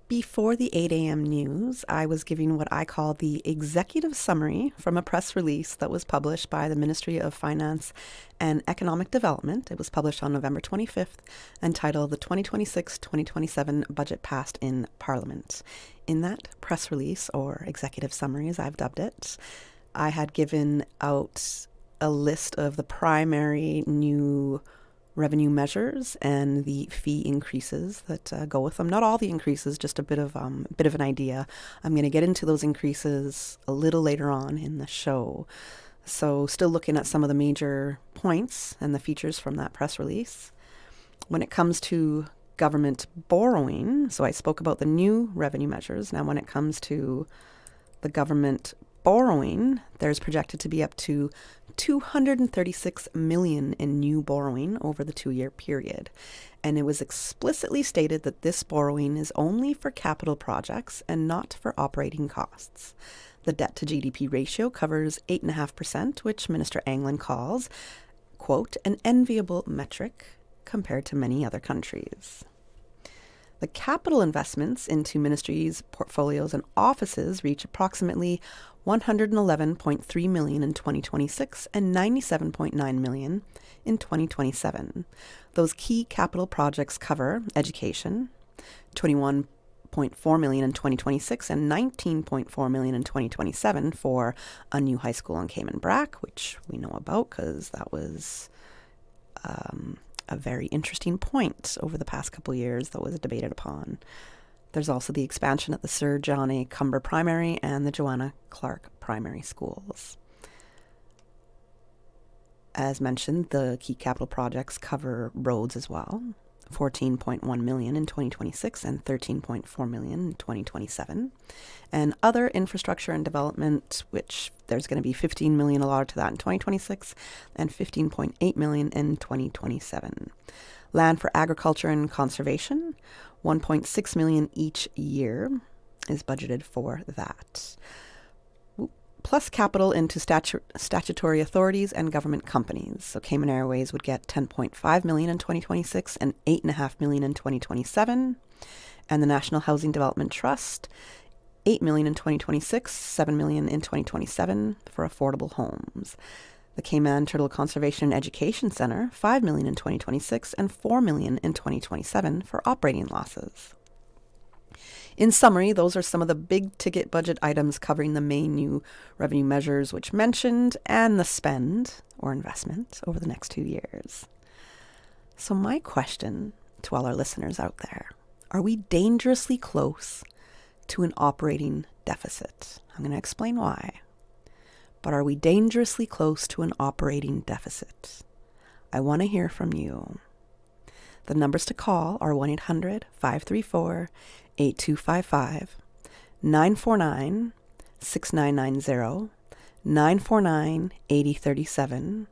Before the 8 a.m. news, I was giving what I call the executive summary from a press release that was published by the Ministry of Finance and Economic Development. It was published on November 25th, entitled The 2026-2027 Budget Passed in Parliament. In that press release, or executive summary as I've dubbed it, I had given out a list of the primary new revenue measures and the fee increases that go with them. Not all the increases, just a bit of an idea. I'm going to get into those increases a little later on in the show. So still looking at some of the major points and the features from that press release. When it comes to government borrowing, so I spoke about the new revenue measures. Now when it comes to the government borrowing, there's projected to be up to $236 million in new borrowing over the 2-year period. And it was explicitly stated that this borrowing is only for capital projects and not for operating costs. The debt to GDP ratio covers 8.5%, which Minister Anglin calls, quote, an enviable metric compared to many other countries. The capital investments into ministries, portfolios, and offices reach approximately $111.3 million in 2026 and $97.9 million in 2027. Those key capital projects cover education, $21.4 million in 2026 and $19.4 million in 2027 for a new high school on Cayman Brac, which we know about because that was a very interesting point over the past couple years that was debated upon. There's also the expansion at the Sir John A. Cumber Primary and the Joanna Clark Primary Schools. As mentioned, the key capital projects cover roads as well, $14.1 million in 2026 and $13.4 million in 2027. And other infrastructure and development, which there's going to be $15 million allotted to that in 2026 and $15.8 million in 2027. Land for agriculture and conservation, $1.6 million each year is budgeted for that. Plus capital into statutory authorities and government companies. So Cayman Airways would get $10.5 million in 2026 and $8.5 million in 2027. And the National Housing Development Trust, $8 million in 2026, $7 million in 2027 for affordable homes. The Cayman Turtle Conservation and Education Center, $5 million in 2026 and $4 million in 2027 for operating losses. In summary, those are some of the big ticket budget items covering the main new revenue measures which mentioned and the spend or investment over the next 2 years. So my question to all our listeners out there, are we dangerously close to an operating deficit? I'm going to explain why. But are we dangerously close to an operating deficit? I want to hear from you. The numbers to call are 1-800-534-8255, 949-6990, 949-8037,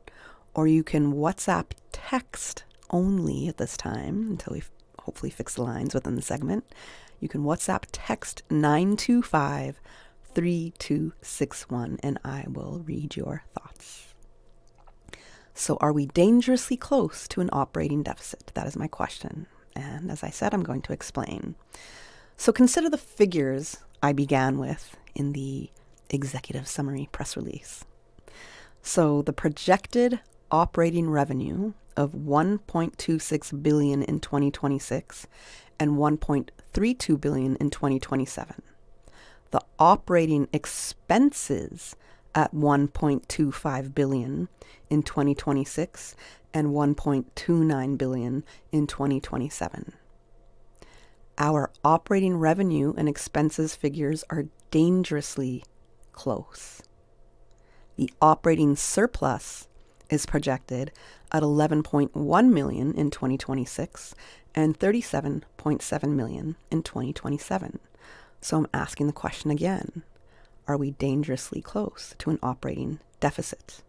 or you can WhatsApp text only at this time until we hopefully fix the lines within the segment. You can WhatsApp text 925-3261 and I will read your thoughts. So are we dangerously close to an operating deficit? That is my question. And as I said, I'm going to explain. So consider the figures I began with in the executive summary press release. So the projected operating revenue of $1.26 billion in 2026 and $1.32 billion in 2027. The operating expenses at $1.25 billion in 2026 and $1.29 billion in 2027. Our operating revenue and expenses figures are dangerously close. The operating surplus is projected at $11.1 million in 2026 and $37.7 million in 2027. So I'm asking the question again. Are we dangerously close to an operating deficit?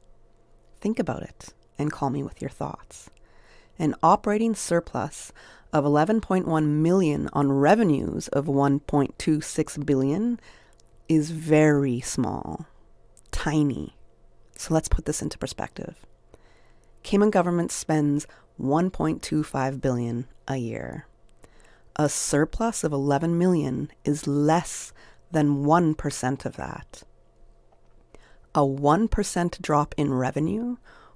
Think about it and call me with your thoughts. An operating surplus of $11.1 million on revenues of $1.26 billion is very small, tiny. So let's put this into perspective. Cayman government spends $1.25 billion a year. A surplus of $11 million is less than 1% of that. A 1% drop in revenue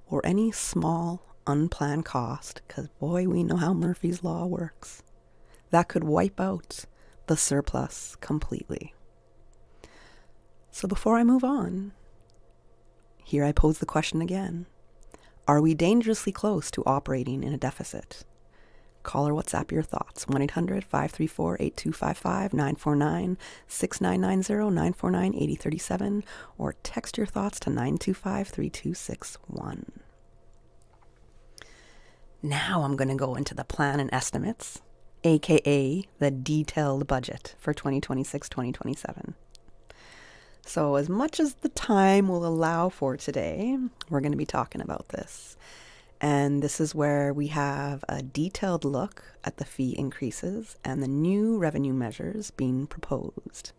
or any small unplanned cost, because boy, we know how Murphy's Law works, that could wipe out the surplus completely. So before I move on, here I pose the question again. Are we dangerously close to operating in a deficit? Call or WhatsApp your thoughts. 1-800-534-8255, 949-6990-949-8037, or text your thoughts to 925-3261. Now I'm going to go into the plan and estimates, aka the detailed budget for 2026-2027. So as much as the time will allow for today, we're going to be talking about this. And this is where we have a detailed look at the fee increases and the new revenue measures being proposed.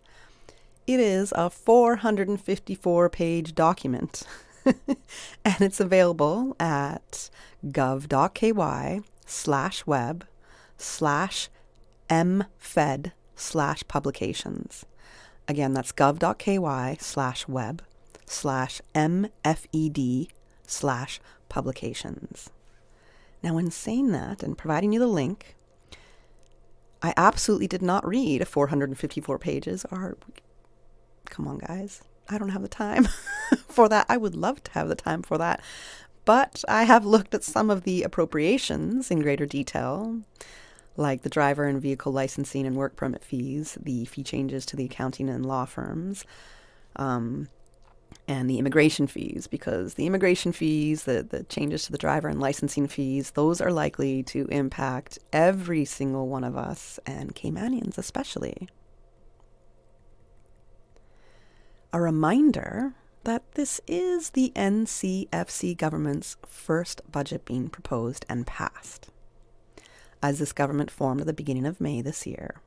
It is a 454-page document, and it's available at gov.ky/web/mfed/publications. Again, that's gov.ky/web/mfed/publications. Now, in saying that and providing you the link, I absolutely did not read 454 pages. Come on, guys. I don't have the time for that. I would love to have the time for that. But I have looked at some of the appropriations in greater detail, like the driver and vehicle licensing and work permit fees, the fee changes to the accounting and law firms, and the immigration fees, because the immigration fees, the changes to the driver and licensing fees, those are likely to impact every single one of us, and Caymanians especially. A reminder that this is the NCFC government's first budget being proposed and passed, as this government formed at the beginning of May this year.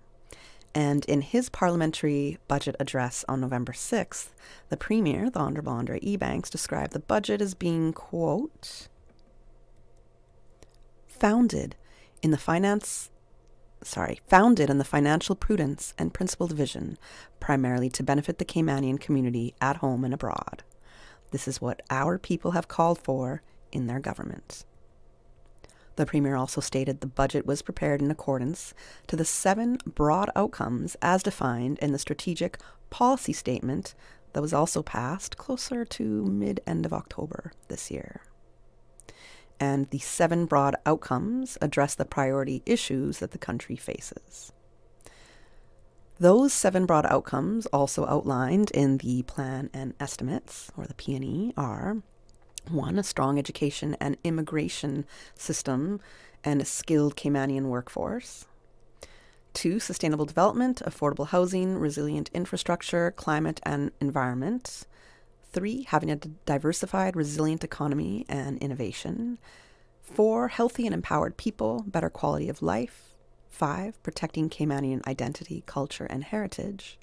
And in his parliamentary budget address on November 6th, the Premier, the Honourable Andre Ebanks, described the budget as being, quote, founded in the financial prudence and principled vision, primarily to benefit the Caymanian community at home and abroad. This is what our people have called for in their government. The Premier also stated the budget was prepared in accordance to the 7 broad outcomes as defined in the strategic policy statement that was also passed closer to mid-end of October this year. And the 7 broad outcomes address the priority issues that the country faces. Those 7 broad outcomes, also outlined in the plan and estimates, or the P&E, are 1, a strong education and immigration system and a skilled Caymanian workforce. 2, sustainable development, affordable housing, resilient infrastructure, climate and environment. 3, having a diversified, resilient economy and innovation. 4, healthy and empowered people, better quality of life. 5, protecting Caymanian identity, culture, and heritage.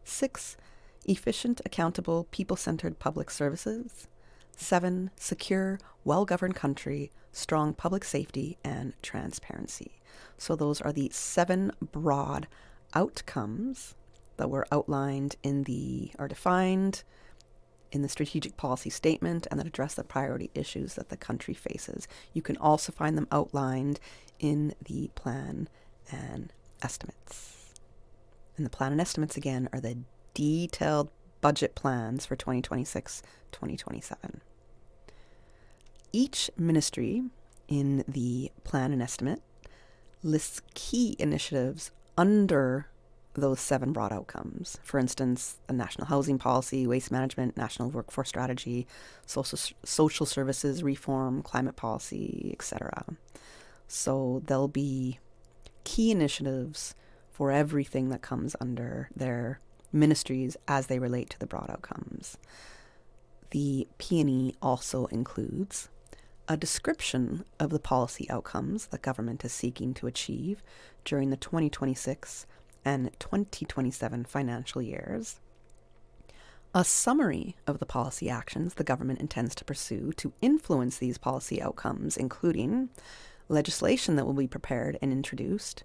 6, efficient, accountable, people-centered public services. 7, secure, well-governed country, strong public safety, and transparency. So those are the 7 broad outcomes that were outlined defined in the strategic policy statement and that address the priority issues that the country faces. You can also find them outlined in the plan and estimates. And the plan and estimates, again, are the detailed budget plans for 2026-2027. Each ministry in the plan and estimate lists key initiatives under those 7 broad outcomes. For instance, a national housing policy, waste management, national workforce strategy, social services reform, climate policy, etc. So there'll be key initiatives for everything that comes under their ministries as they relate to the broad outcomes. The P&E also includes a description of the policy outcomes the government is seeking to achieve during the 2026 and 2027 financial years, a summary of the policy actions the government intends to pursue to influence these policy outcomes, including legislation that will be prepared and introduced,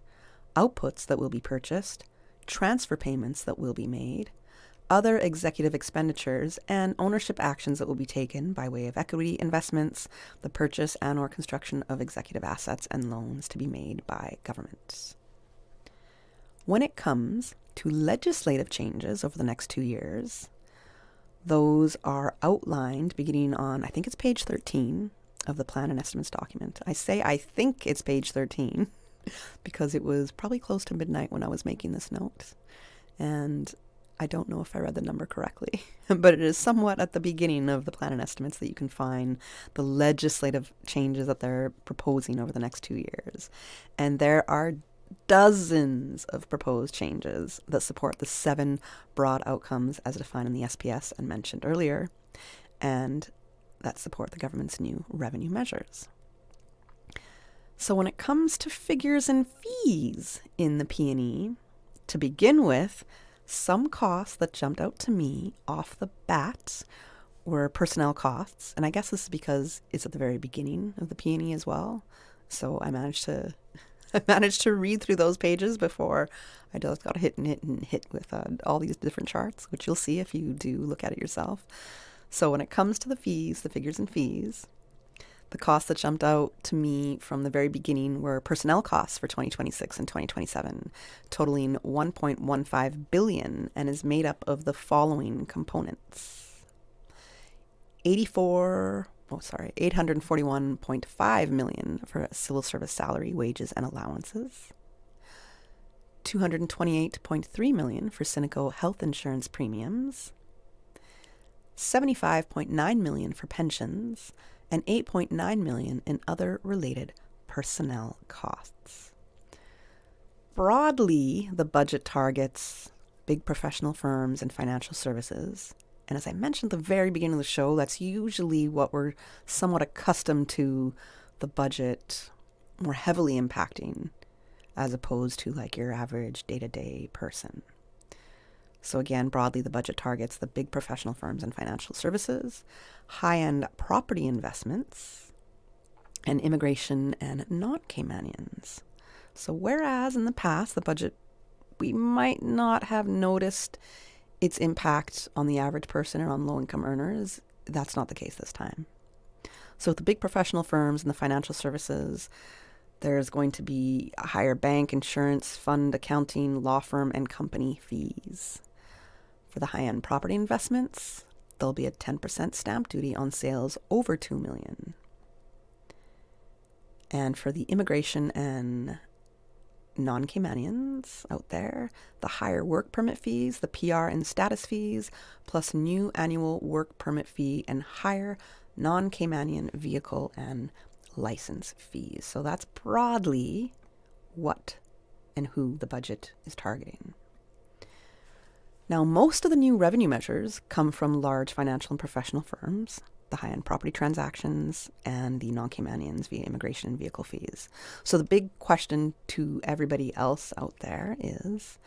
outputs that will be purchased, transfer payments that will be made, other executive expenditures, and ownership actions that will be taken by way of equity investments, the purchase and or construction of executive assets and loans to be made by governments. When it comes to legislative changes over the next 2 years, those are outlined beginning on, I think it's page 13 of the Plan and Estimates document. I say I think it's page 13 because it was probably close to midnight when I was making this note. And I don't know if I read the number correctly, but it is somewhat at the beginning of the Plan and Estimates that you can find the legislative changes that they're proposing over the next 2 years. And there are dozens of proposed changes that support the 7 broad outcomes as defined in the SPS and mentioned earlier, and that support the government's new revenue measures. So when it comes to figures and fees in the P&E, to begin with, some costs that jumped out to me off the bat were personnel costs, and I guess this is because it's at the very beginning of the P&E as well. So I managed to read through those pages before I just got hit with all these different charts, which you'll see if you do look at it yourself. So when it comes to the fees, the figures and fees, the costs that jumped out to me from the very beginning were personnel costs for 2026 and 2027, totaling $1.15 billion, and is made up of the following components: $841.5 million for civil service salary, wages, and allowances, $228.3 million for Synico health insurance premiums, $75.9 million for pensions, and $8.9 million in other related personnel costs. Broadly, the budget targets big professional firms and financial services. And as I mentioned at the very beginning of the show, that's usually what we're somewhat accustomed to the budget more heavily impacting, as opposed to like your average day-to-day person. So again, broadly, the budget targets the big professional firms and financial services, high-end property investments, and immigration and non-Caymanians. So whereas in the past, the budget, we might not have noticed its impact on the average person or on low-income earners, that's not the case this time. So with the big professional firms and the financial services, there's going to be a higher bank, insurance, fund, accounting, law firm, and company fees. For the high-end property investments, there'll be a 10% stamp duty on sales over $2 million. And for the immigration and non-Caymanians out there, the higher work permit fees, the PR and status fees, plus new annual work permit fee and higher non-Caymanian vehicle and license fees. So that's broadly what and who the budget is targeting. Now, most of the new revenue measures come from large financial and professional firms, the high-end property transactions, and the non-Caymanians via immigration and vehicle fees. So the big question to everybody else out there is,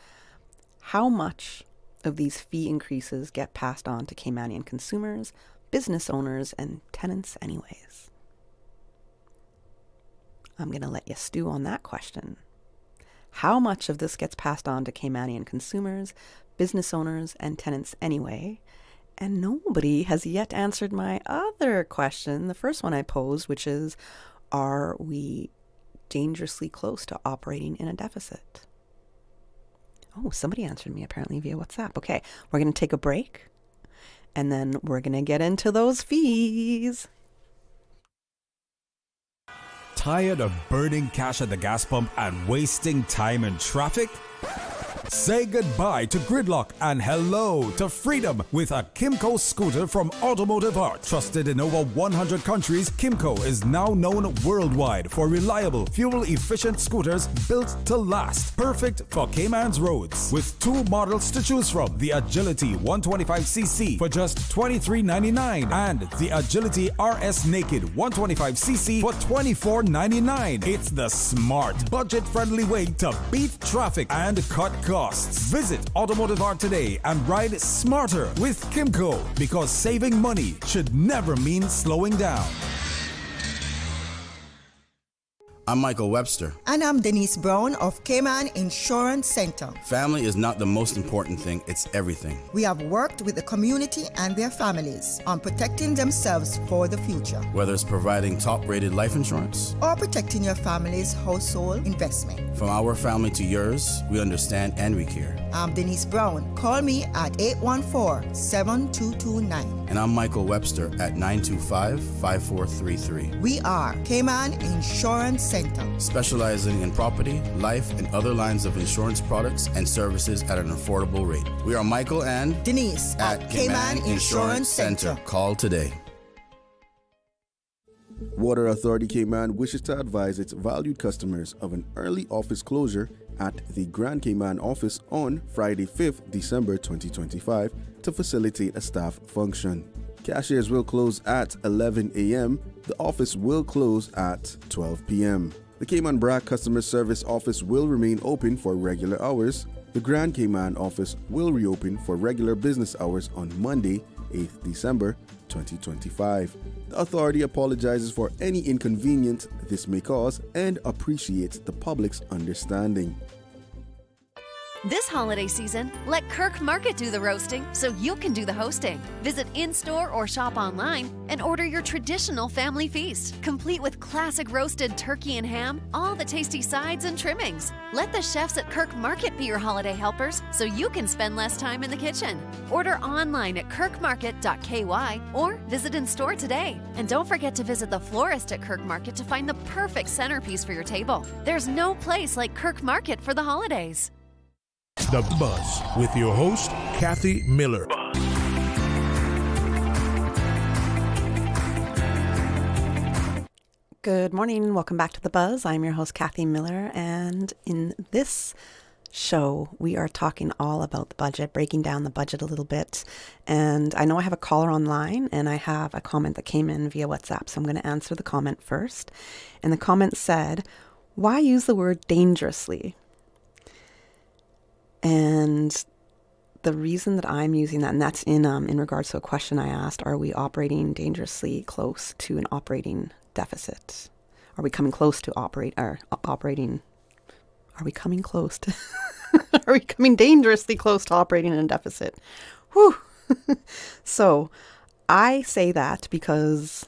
how much of these fee increases get passed on to Caymanian consumers, business owners, and tenants anyways? I'm going to let you stew on that question. How much of this gets passed on to Caymanian consumers, business owners, and tenants anyway? And nobody has yet answered my other question, the first one I posed, which is, are we dangerously close to operating in a deficit? Oh, somebody answered me apparently via WhatsApp. Okay, we're going to take a break, and then we're going to get into those fees. Tired of burning cash at the gas pump and wasting time in traffic? Say goodbye to gridlock and hello to freedom with a Kimco scooter from Automotive Art. Trusted in over 100 countries, Kimco is now known worldwide for reliable, fuel-efficient scooters built to last. Perfect for Cayman's roads. With 2 models to choose from, the Agility 125cc for just $23.99 and the Agility RS Naked 125cc for $24.99. It's the smart, budget-friendly way to beat traffic and cut costs. Visit Automotive Art today and ride smarter with Kimco, because saving money should never mean slowing down. I'm Michael Webster. And I'm Denise Brown of Cayman Insurance Center. Family is not the most important thing, it's everything. We have worked with the community and their families on protecting themselves for the future. Whether it's providing top-rated life insurance or protecting your family's household investment. From our family to yours, we understand and we care. I'm Denise Brown. Call me at 814-7229. And I'm Michael Webster at 925-5433. We are Cayman Insurance Center. Specializing in property, life, and other lines of insurance products and services at an affordable rate. We are Michael and Denise at Cayman Insurance Center. Call today. Water Authority Cayman wishes to advise its valued customers of an early office closure at the Grand Cayman office on Friday, 5th December 2025 to facilitate a staff function. Cashiers will close at 11 a.m. The office will close at 12 p.m. The Cayman Brac Customer Service Office will remain open for regular hours. The Grand Cayman office will reopen for regular business hours on Monday, 8th December 2025. The authority apologizes for any inconvenience this may cause and appreciates the public's understanding. This holiday season, let Kirk Market do the roasting so you can do the hosting. Visit in-store or shop online and order your traditional family feast, complete with classic roasted turkey and ham, all the tasty sides and trimmings. Let the chefs at Kirk Market be your holiday helpers so you can spend less time in the kitchen. Order online at kirkmarket.ky or visit in-store today. And don't forget to visit the florist at Kirk Market to find the perfect centerpiece for your table. There's no place like Kirk Market for the holidays. The Buzz with your host, Kathy Miller. Good morning and welcome back to The Buzz. I'm your host, Kathy Miller, and in this show, we are talking all about the budget, breaking down the budget a little bit. And I know I have a caller online, and I have a comment that came in via WhatsApp, so I'm going to answer the comment first. And the comment said, why use the word dangerously? And the reason that I'm using that, and that's in regards to a question I asked, are we operating dangerously close to an operating deficit? Are we coming close to operating? Are we coming close to? Are we coming dangerously close to operating in a deficit? Whew. So I say that because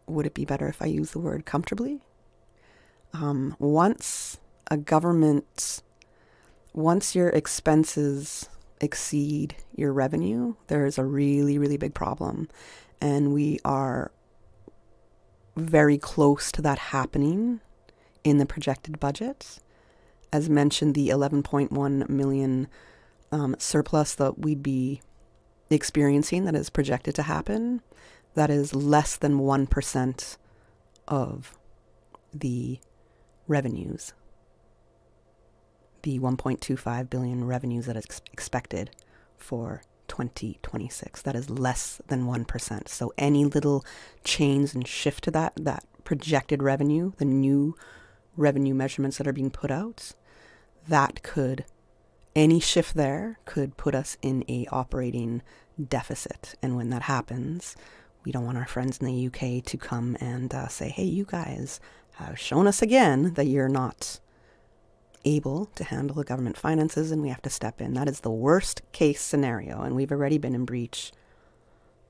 would it be better if I use the word comfortably? Once your expenses exceed your revenue, there's a really, really big problem. And we are very close to that happening in the projected budget. As mentioned, the 11.1 million surplus that we'd be experiencing that is projected to happen, that is less than 1% of the revenues. The 1.25 billion revenues that is expected for 2026. That is less than 1%. So any little change and shift to that projected revenue, the new revenue measurements that are being put out, any shift there could put us in a operating deficit. And when that happens, we don't want our friends in the UK to come and say, hey, you guys have shown us again that you're not able to handle the government finances and we have to step in. That is the worst case scenario, and we've already been in breach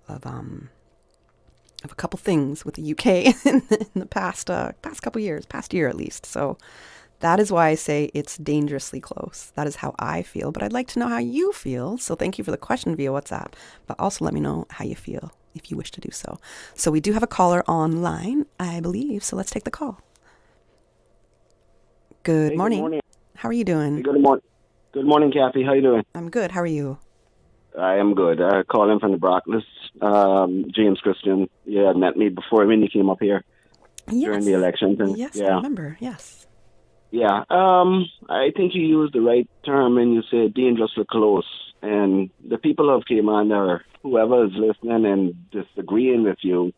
of a couple things with the UK in the past couple years, past year at least. So that is why I say it's dangerously close. That is how I feel, but I'd like to know how you feel. So thank you for the question via WhatsApp, but also let me know how you feel if you wish to do so. So we do have a caller online, I believe. So let's take the call. Good morning. Good morning. How are you doing? Good morning. Good morning, Kathy. How you doing? I'm good. How are you? I am good. Calling from the Brocklis. James Christian. Yeah, met me before when you came up here during the elections. And, yes, yeah. I remember. Yes. Yeah. I think you used the right term when you said dangerously close. And the people of Cayman, or whoever is listening and disagreeing with you,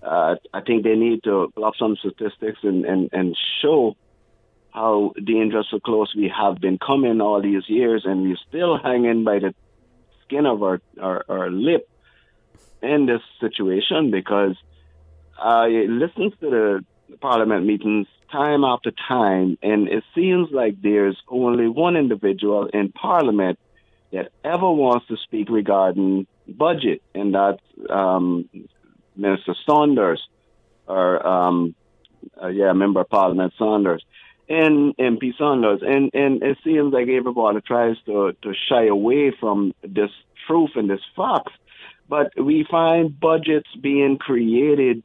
I think they need to pull up some statistics and show how dangerously close we have been coming all these years, and we're still hanging by the skin of our lip in this situation, because I listen to the Parliament meetings time after time, and it seems like there's only one individual in Parliament that ever wants to speak regarding budget, and that's Minister Saunders, or Member of Parliament Saunders. And MP Saunders, and it seems like everybody tries to shy away from this truth and this fact, but we find budgets being created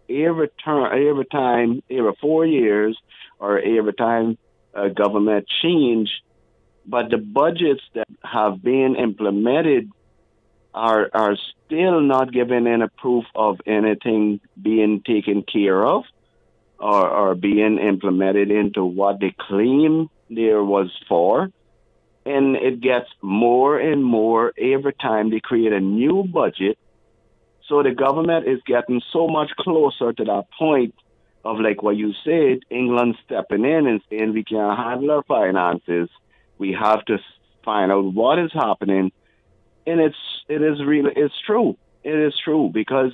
every 4 years, or every time government change, but the budgets that have been implemented are still not giving any proof of anything being taken care of, or being implemented into what they claim there was for. And it gets more and more every time they create a new budget. So the government is getting so much closer to that point of, like what you said, England stepping in and saying we can't handle our finances. We have to find out what is happening. And it's true. It is true, because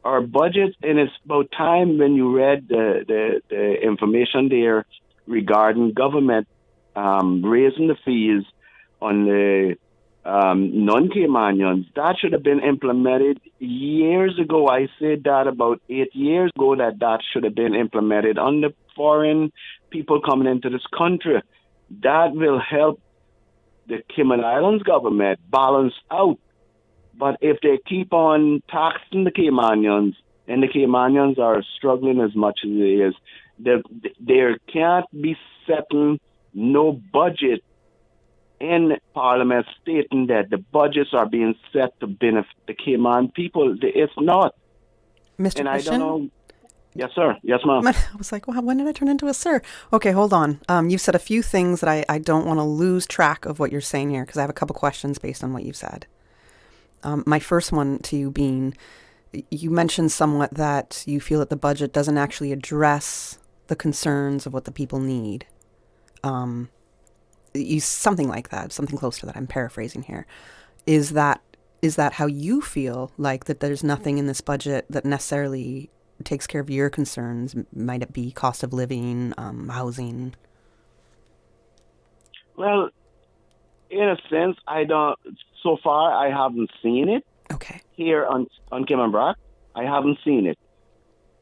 our budget, and it's about time when you read the information there regarding government raising the fees on the non-Caymanians. That should have been implemented years ago. I said that about 8 years ago, that should have been implemented on the foreign people coming into this country. That will help the Cayman Islands government balance out. But if they keep on taxing the Caymanians, and the Caymanians are struggling as much as it is, there can't be setting no budget in Parliament stating that the budgets are being set to benefit the Cayman people. It's not. Mr. And Christian? I don't know. Yes, sir. Yes, ma'am. I was like, well, when did I turn into a sir? Okay, hold on. You've said a few things that I don't want to lose track of what you're saying here, because I have a couple questions based on what you've said. My first one to you being, you mentioned somewhat that you feel that the budget doesn't actually address the concerns of what the people need. Something like that, something close to that. I'm paraphrasing here. Is that how you feel, like that there's nothing in this budget that necessarily takes care of your concerns? Might it be cost of living, housing? Well, in a sense, so far I haven't seen it. Okay. Here on Cayman Brac, I haven't seen it.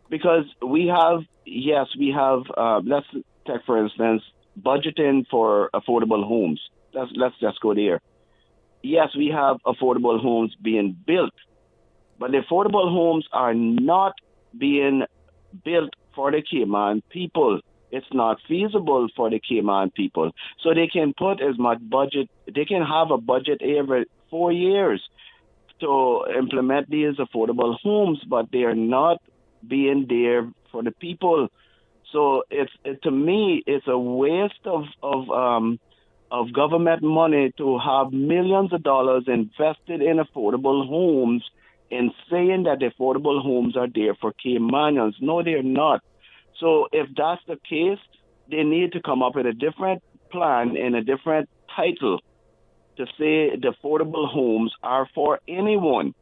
Because we have, let's take for instance, budgeting for affordable homes. Let's just go there. Yes, we have affordable homes being built, but the affordable homes are not being built for the Cayman people. It's not feasible for the Cayman people. So they can put as much budget, they can have a budget every 4 years to implement these affordable homes, but they are not being there for the people. So to me, it's a waste of government money to have millions of dollars invested in affordable homes and saying that the affordable homes are there for Caymanians. No, they're not. So if that's the case, they need to come up with a different plan and a different title to say the affordable homes are for anyone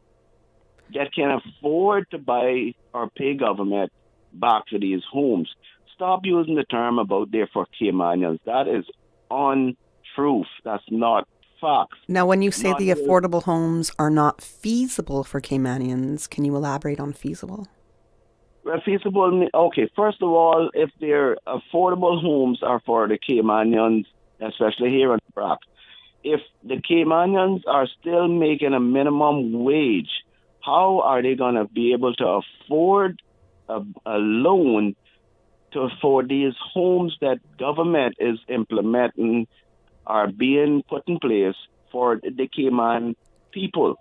that can afford to buy or pay government back for these homes. Stop using the term about there for Caymanians. That is untruth. That's not facts. Now, when you say the affordable homes are not feasible for Caymanians, can you elaborate on feasible? Well, feasible, okay, first of all, if their affordable homes are for the Caymanians, especially here in Brac, if the Caymanians are still making a minimum wage, how are they going to be able to afford a loan to afford these homes that government is implementing are being put in place for the Cayman people?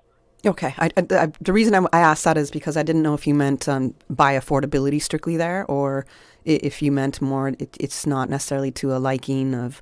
Okay. The reason I asked that is because I didn't know if you meant by affordability strictly there, or if you meant more, it's not necessarily to a liking of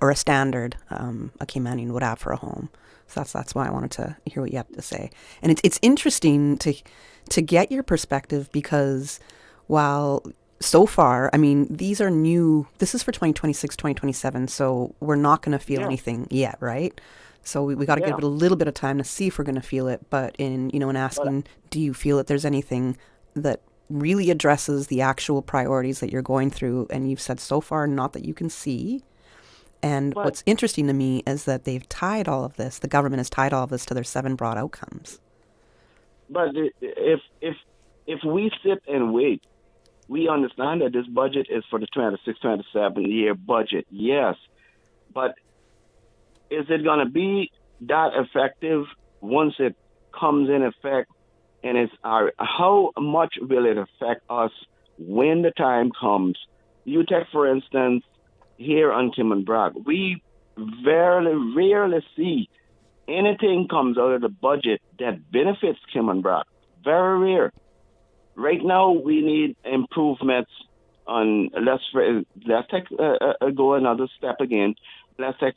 or a standard a Caymanian would have for a home. So that's why I wanted to hear what you have to say. And it's interesting to get your perspective, because while so far, I mean, these are new, this is for 2026, 2027, so we're not going to feel anything yet, right? So we got to give it a little bit of time to see if we're going to feel it. But in asking, do you feel that there's anything that really addresses the actual priorities that you're going through? And you've said so far, not that you can see. And what's interesting to me is that they've tied all of this, the government has tied all of this to their 7 broad outcomes. But if we sit and wait, we understand that this budget is for the 26-27 year budget, yes. But is it going to be that effective once it comes in effect? And how much will it affect us when the time comes? You take, for instance, here on Cayman Brac, we rarely see anything comes out of the budget that benefits Cayman Brac. Very rare. Right now, we need improvements on. Let's go another step again. Let's take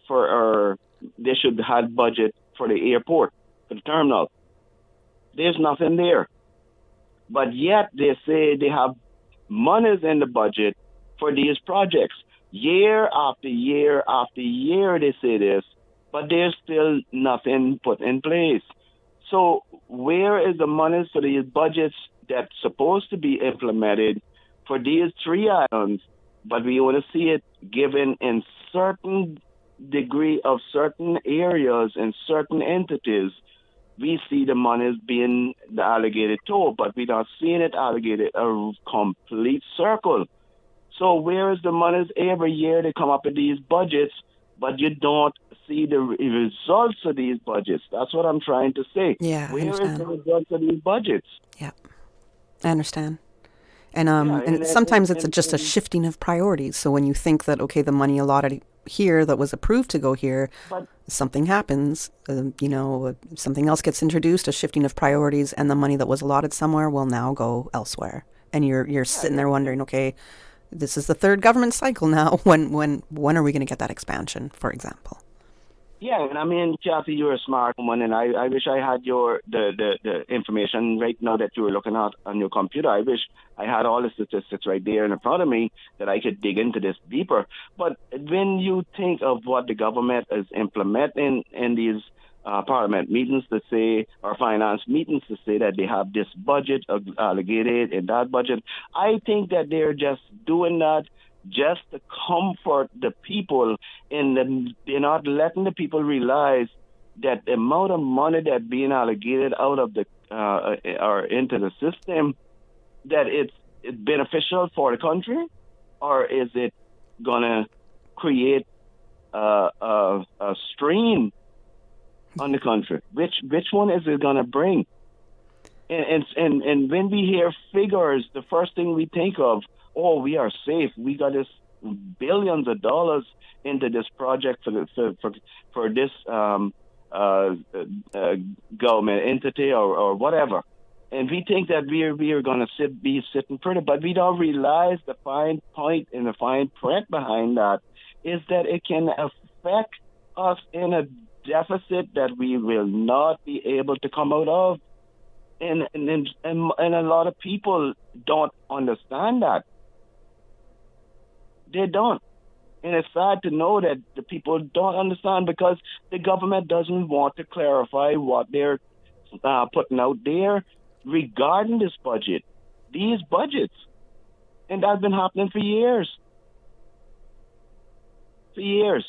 they should have budget for the airport, for the terminal. There's nothing there, but yet they say they have monies in the budget for these projects. Year after year after year, they say this, but there's still nothing put in place. So where is the money for these budgets that's supposed to be implemented for these 3 islands, but we want to see it given in certain degree of certain areas and certain entities? We see the monies being allocated to, but we're not seeing it allocated a complete circle. So where is the monies every year they come up with these budgets, but you don't see the results of these budgets? That's what I'm trying to say. Yeah, where is the results of these budgets? Yeah, I understand. And sometimes it's just a shifting of priorities. So when you think that, okay, the money allotted here that was approved to go here, something happens, something else gets introduced, a shifting of priorities, and the money that was allotted somewhere will now go elsewhere. And you're sitting there wondering, okay, this is the 3rd government cycle now. When are we going to get that expansion, for example? Yeah, and I mean, Kathy, you're a smart woman, and I wish I had the information right now that you were looking at on your computer. I wish I had all the statistics right there in front of me that I could dig into this deeper. But when you think of what the government is implementing in these parliament meetings to say, or finance meetings to say that they have this budget allocated in that budget, I think that they're just doing that just to comfort the people, and they're not letting the people realize that the amount of money that's being allocated out of the or into the system, that it's beneficial for the country, or is it gonna create a strain on the country? Which one is it gonna bring? And when we hear figures, the first thing we think of, oh, we are safe. We got this billions of dollars into this project for this government entity or whatever, and we think that we are going to be sitting pretty, but we don't realize the fine point and the fine print behind that is that it can affect us in a deficit that we will not be able to come out of, and a lot of people don't understand that. They don't. And it's sad to know that the people don't understand, because the government doesn't want to clarify what they're putting out there regarding this budget, these budgets. And that's been happening for years. For years.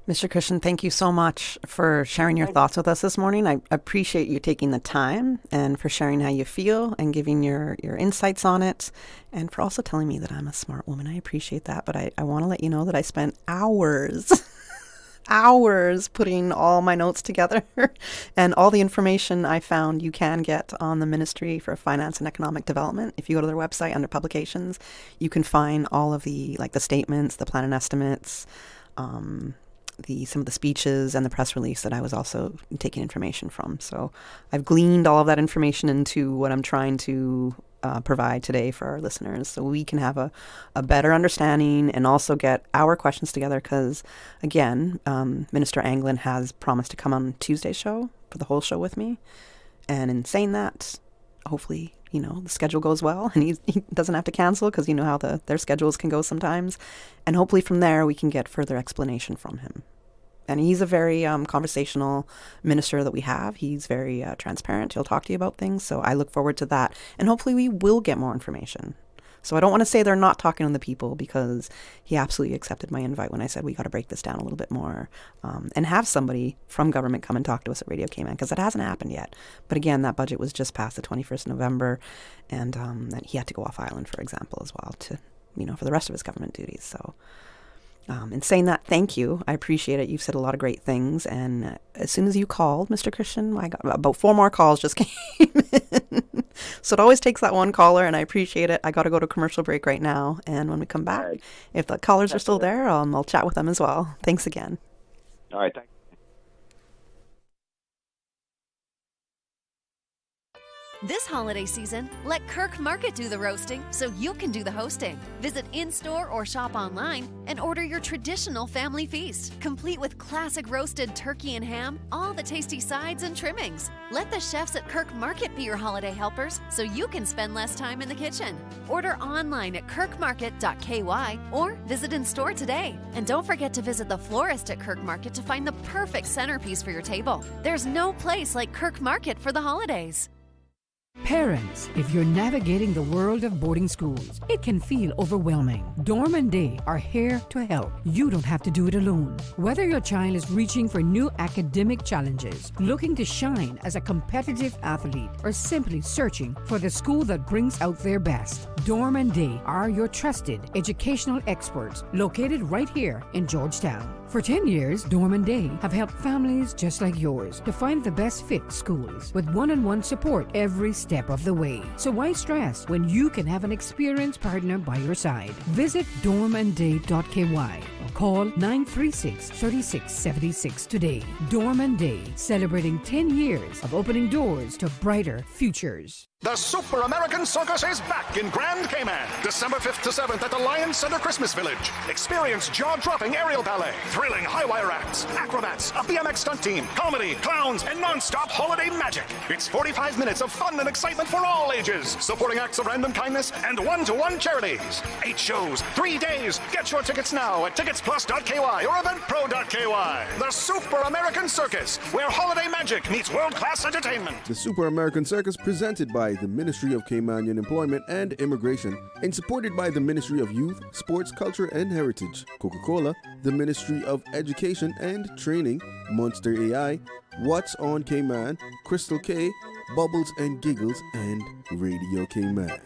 Mr. Christian, thank you so much for sharing your thoughts with us this morning. I appreciate you taking the time and for sharing how you feel and giving your insights on it, and for also telling me that I'm a smart woman. I appreciate that, but I want to let you know that I spent hours hours putting all my notes together. And all the information I found you can get on the Ministry for Finance and Economic Development. If you go to their website under publications, you can find all of the statements, the plan and estimates, some of the speeches and the press release that I was also taking information from. So I've gleaned all of that information into what I'm trying to provide today for our listeners, so we can have a better understanding and also get our questions together, because again, Minister Anglin has promised to come on Tuesday's show for the whole show with me, and in saying that, hopefully the schedule goes well and he doesn't have to cancel, because you know how their schedules can go sometimes, and hopefully from there we can get further explanation from him. And he's a very conversational minister that we have. He's very transparent. He'll talk to you about things. So I look forward to that. And hopefully we will get more information. So I don't want to say they're not talking to the people, because he absolutely accepted my invite when I said we got to break this down a little bit more and have somebody from government come and talk to us at Radio Cayman, because that hasn't happened yet. But again, that budget was just passed the 21st of November, and he had to go off island, for example, as well, to for the rest of his government duties. So. In saying that, thank you. I appreciate it. You've said a lot of great things. And as soon as you called, Mr. Christian, I got about 4 more calls just came in. So it always takes that one caller, and I appreciate it. I got to go to commercial break right now. And when we come back, if the callers are still there, I'll chat with them as well. Thanks again. All right. Thanks. This holiday season, let Kirk Market do the roasting so you can do the hosting. Visit in-store or shop online and order your traditional family feast, complete with classic roasted turkey and ham, all the tasty sides and trimmings. Let the chefs at Kirk Market be your holiday helpers so you can spend less time in the kitchen. Order online at kirkmarket.ky or visit in-store today. And don't forget to visit the florist at Kirk Market to find the perfect centerpiece for your table. There's no place like Kirk Market for the holidays. Parents, if you're navigating the world of boarding schools, it can feel overwhelming. Dorm and Day are here to help. You don't have to do it alone. Whether your child is reaching for new academic challenges, looking to shine as a competitive athlete, or simply searching for the school that brings out their best, Dorm and Day are your trusted educational experts located right here in Georgetown. For 10 years, Dorm and Day have helped families just like yours to find the best fit schools with one-on-one support every step of the way. So why stress when you can have an experienced partner by your side? Visit dormandday.ky or call 936-3676 today. Dorm and Day, celebrating 10 years of opening doors to brighter futures. The Super American Circus is back in Grand Cayman, December 5th to 7th at the Lions Center Christmas Village. Experience jaw-dropping aerial ballet, thrilling high-wire acts, acrobats, a BMX stunt team, comedy, clowns, and non-stop holiday magic. It's 45 minutes of fun and excitement for all ages, supporting acts of random kindness and one-to-one charities. 8 shows, 3 days. Get your tickets now at ticketsplus.ky or eventpro.ky. The Super American Circus, where holiday magic meets world-class entertainment. The Super American Circus, presented by the Ministry of Caymanian Employment and Immigration and supported by the Ministry of Youth, Sports, Culture and Heritage, Coca-Cola, the Ministry of Education and Training, Monster AI, What's on Cayman, Crystal K, Bubbles and Giggles, and Radio Cayman.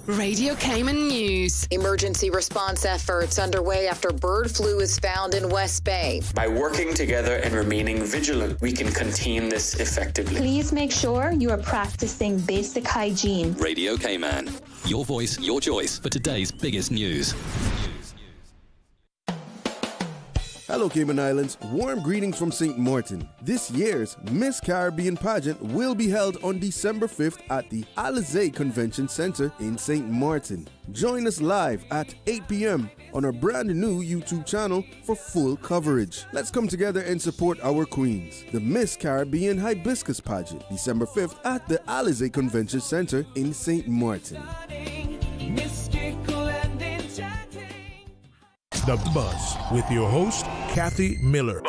Radio Cayman News. Emergency response efforts underway after bird flu is found in West Bay. By working together and remaining vigilant, we can contain this effectively. Please make sure you are practicing basic hygiene. Radio Cayman. Your voice, your choice for today's biggest news. Hello Cayman Islands, warm greetings from St. Martin. This year's Miss Caribbean pageant will be held on December 5th at the Alizé Convention Center in St. Martin. Join us live at 8 p.m. on our brand new YouTube channel for full coverage. Let's come together and support our queens. The Miss Caribbean Hibiscus pageant, December 5th at the Alizé Convention Center in St. Martin. The Buzz with your host, Kathy Miller.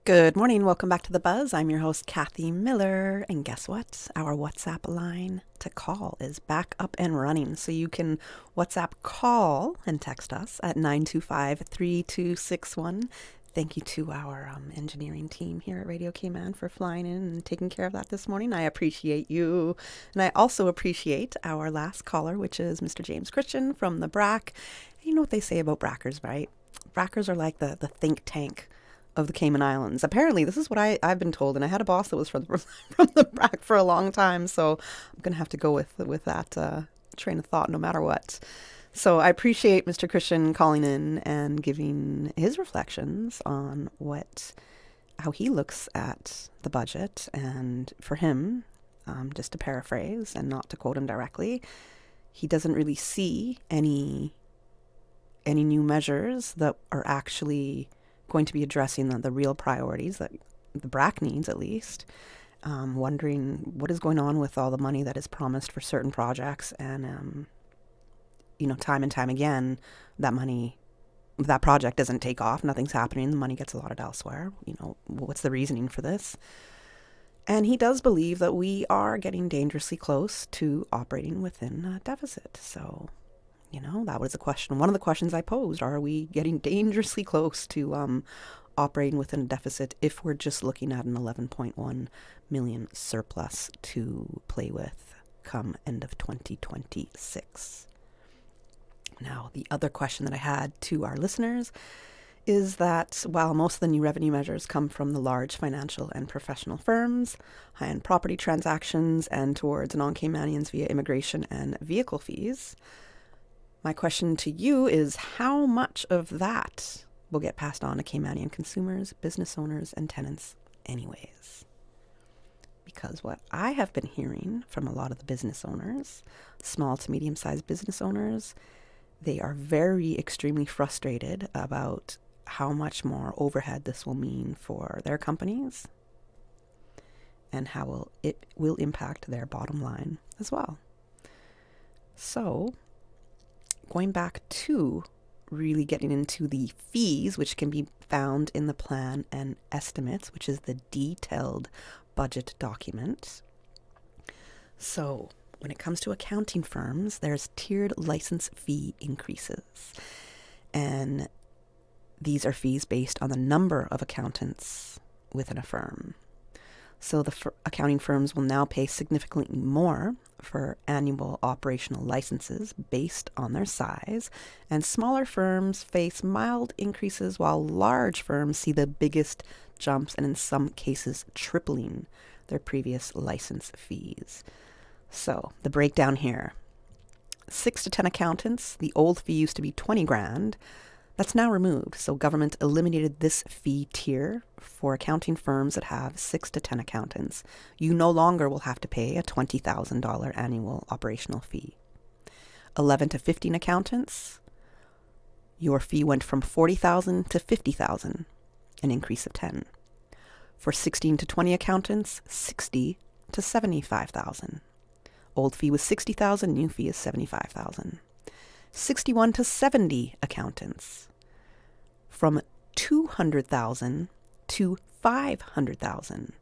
Good morning. Welcome back to The Buzz. I'm your host, Kathy Miller. And guess what? Our WhatsApp line to call is back up and running. So you can WhatsApp call and text us at 925-3261. thank you to our engineering team here at Radio Cayman for flying in and taking care of that this morning. I appreciate you. And I also appreciate our last caller, which is Mr. James Christian from the BRAC. You know what they say about BRACers, right? BRACers are like the think tank of the Cayman Islands. Apparently, this is what I've been told, and I had a boss that was from the BRAC for a long time, so I'm going to have to go with that train of thought no matter what. So I appreciate Mr. Christian calling in and giving his reflections on how he looks at the budget. And for him, just to paraphrase and not to quote him directly, he doesn't really see any new measures that are actually going to be addressing the real priorities that the BRAC needs, at least. Wondering what is going on with all the money that is promised for certain projects, and time and time again, that project doesn't take off. Nothing's happening. The money gets allotted elsewhere. What's the reasoning for this? And he does believe that we are getting dangerously close to operating within a deficit. So, that was a question. One of the questions I posed: are we getting dangerously close to operating within a deficit if we're just looking at an 11.1 million surplus to play with come end of 2026? Now, the other question that I had to our listeners is that while most of the new revenue measures come from the large financial and professional firms, high-end property transactions, and towards non-Caymanians via immigration and vehicle fees, my question to you is how much of that will get passed on to Caymanian consumers, business owners, and tenants anyways? Because what I have been hearing from a lot of the business owners, small to medium-sized business owners, they are extremely frustrated about how much more overhead this will mean for their companies and how it will impact their bottom line as well. So, going back to really getting into the fees, which can be found in the plan and estimates, which is the detailed budget document. So, when it comes to accounting firms, there's tiered license fee increases. And these are fees based on the number of accountants within a firm. So the accounting firms will now pay significantly more for annual operational licenses based on their size, and smaller firms face mild increases while large firms see the biggest jumps and in some cases tripling their previous license fees. So the breakdown here: 6 to 10 accountants, the old fee used to be 20 grand. That's now removed. So government eliminated this fee tier for accounting firms that have 6 to 10 accountants. You no longer will have to pay a $20,000 annual operational fee. 11 to 15 accountants, your fee went from $40,000 to $50,000, an increase of 10. For 16 to 20 accountants, $60,000 to $75,000. Old fee was $60,000, new fee is $75,000. 61 to 70 accountants, from $200,000 to $500,000.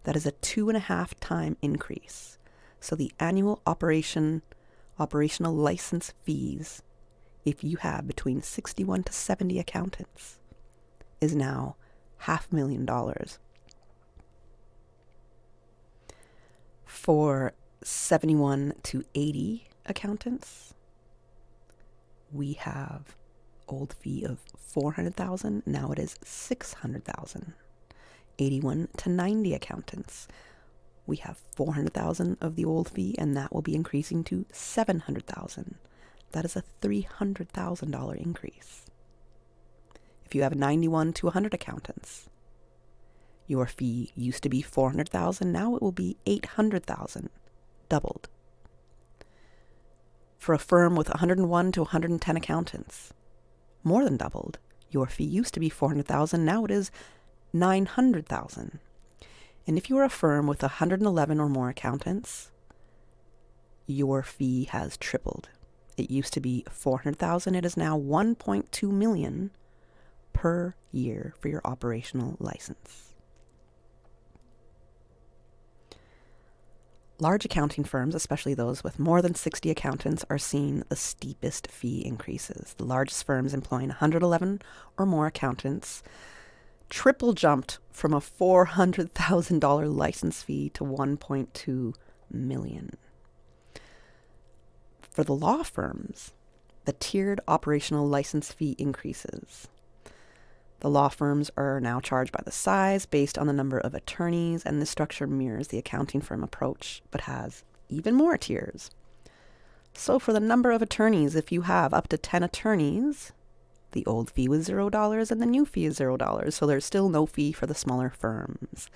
That is a 2.5 time increase. So the annual operational license fees, if you have between 61 to 70 accountants, is now $500,000. For 71 to 80 accountants, we have old fee of $400,000. Now it is $600,000. 81 to 90 accountants, we have $400,000 of the old fee, and that will be increasing to $700,000. That is a $300,000 increase. If you have 91 to 100 accountants, your fee used to be $400,000. Now it will be $800,000, doubled. For a firm with 101 to 110 accountants, more than doubled. Your fee used to be $400,000. Now it is $900,000. And if you are a firm with 111 or more accountants, your fee has tripled. It used to be $400,000. It is now $1.2 million per year for your operational license. Large accounting firms, especially those with more than 60 accountants, are seeing the steepest fee increases. The largest firms employing 111 or more accountants triple jumped from a $400,000 license fee to $1.2 million. For the law firms, the tiered operational license fee increases. The law firms are now charged by the size based on the number of attorneys, and this structure mirrors the accounting firm approach, but has even more tiers. So for the number of attorneys, if you have up to 10 attorneys, the old fee was $0 and the new fee is $0, so there's still no fee for the smaller firms.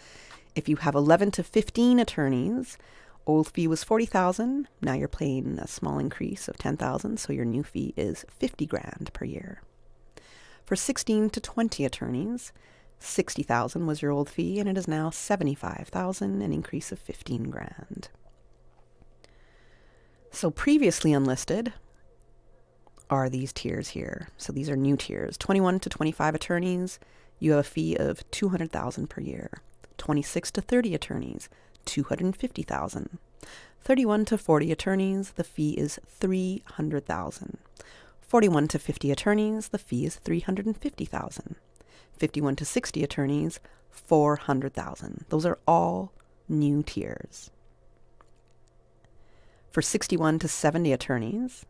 If you have 11 to 15 attorneys, old fee was $40,000. Now you're paying a small increase of $10,000, so your new fee is $50,000 per year. For 16 to 20 attorneys, $60,000 was your old fee, and it is now $75,000, an increase of $15,000. So previously unlisted are these tiers here. So these are new tiers. 21 to 25 attorneys, you have a fee of $200,000 per year. 26 to 30 attorneys, $250,000. 31 to 40 attorneys, the fee is $300,000. 41 to 50 attorneys, the fee is $350,000. 51 to 60 attorneys, $400,000. Those are all new tiers. For 61 to 70 attorneys,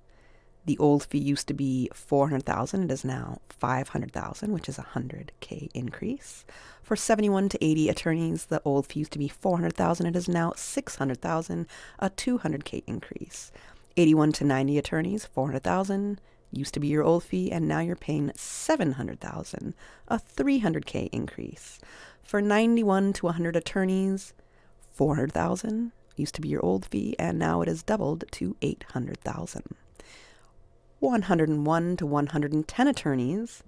the old fee used to be $400,000. It is now $500,000, which is a $100K increase. For 71 to 80 attorneys, the old fee used to be $400,000. It is now $600,000, a $200K increase. 81 to 90 attorneys, $400,000 used to be your old fee, and now you're paying $700,000, a $300K increase. For 91 to 100 attorneys, $400,000 used to be your old fee, and now it is doubled to $800,000. 101 to 110 attorneys,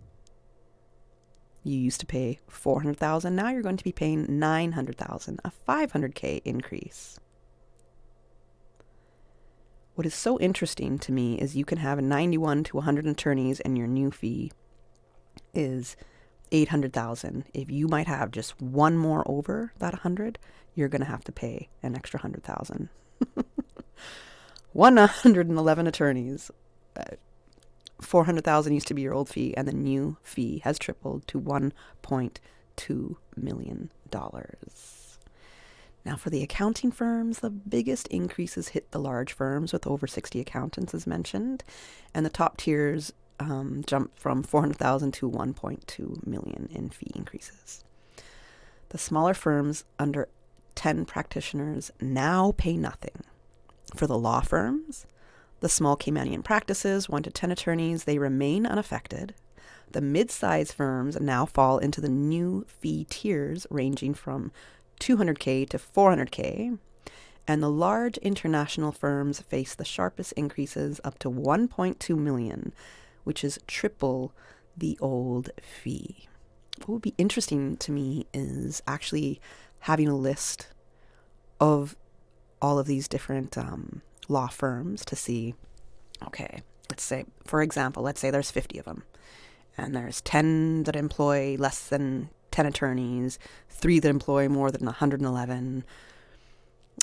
you used to pay $400,000. Now you're going to be paying $900,000, a $500K increase. What is so interesting to me is you can have 91 to 100 attorneys and your new fee is $800,000. If you might have just one more over that 100, you're going to have to pay an extra $100,000. 111 attorneys, $400,000 used to be your old fee, and the new fee has tripled to $1.2 million. Now, for the accounting firms, the biggest increases hit the large firms with over 60 accountants, as mentioned, and the top tiers jumped from $400,000 to $1.2 million in fee increases. The smaller firms under 10 practitioners now pay nothing. For the law firms, the small Caymanian practices, 1 to 10 attorneys, they remain unaffected. The mid-size firms now fall into the new fee tiers ranging from $200K to $400K, and the large international firms face the sharpest increases up to $1.2 million, which is triple the old fee. What would be interesting to me is actually having a list of all of these different law firms to see, okay, let's say, for example, let's say there's 50 of them, and there's 10 that employ less than 10 attorneys, 3 that employ more than 111,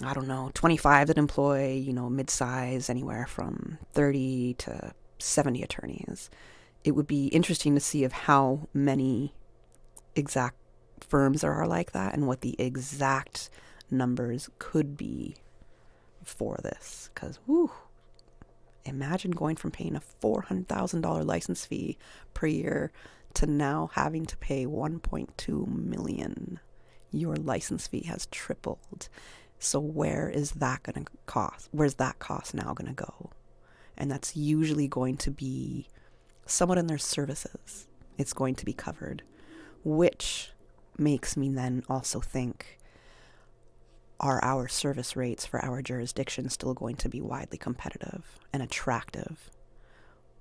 I don't know, 25 that employ, mid-size, anywhere from 30 to 70 attorneys. It would be interesting to see of how many exact firms there are like that and what the exact numbers could be for this. Because, imagine going from paying a $400,000 license fee per year to now having to pay $1.2 million. Your license fee has tripled. So where is that going to cost? Where's that cost now going to go? And that's usually going to be somewhat in their services. It's going to be covered, which makes me then also think, are our service rates for our jurisdiction still going to be widely competitive and attractive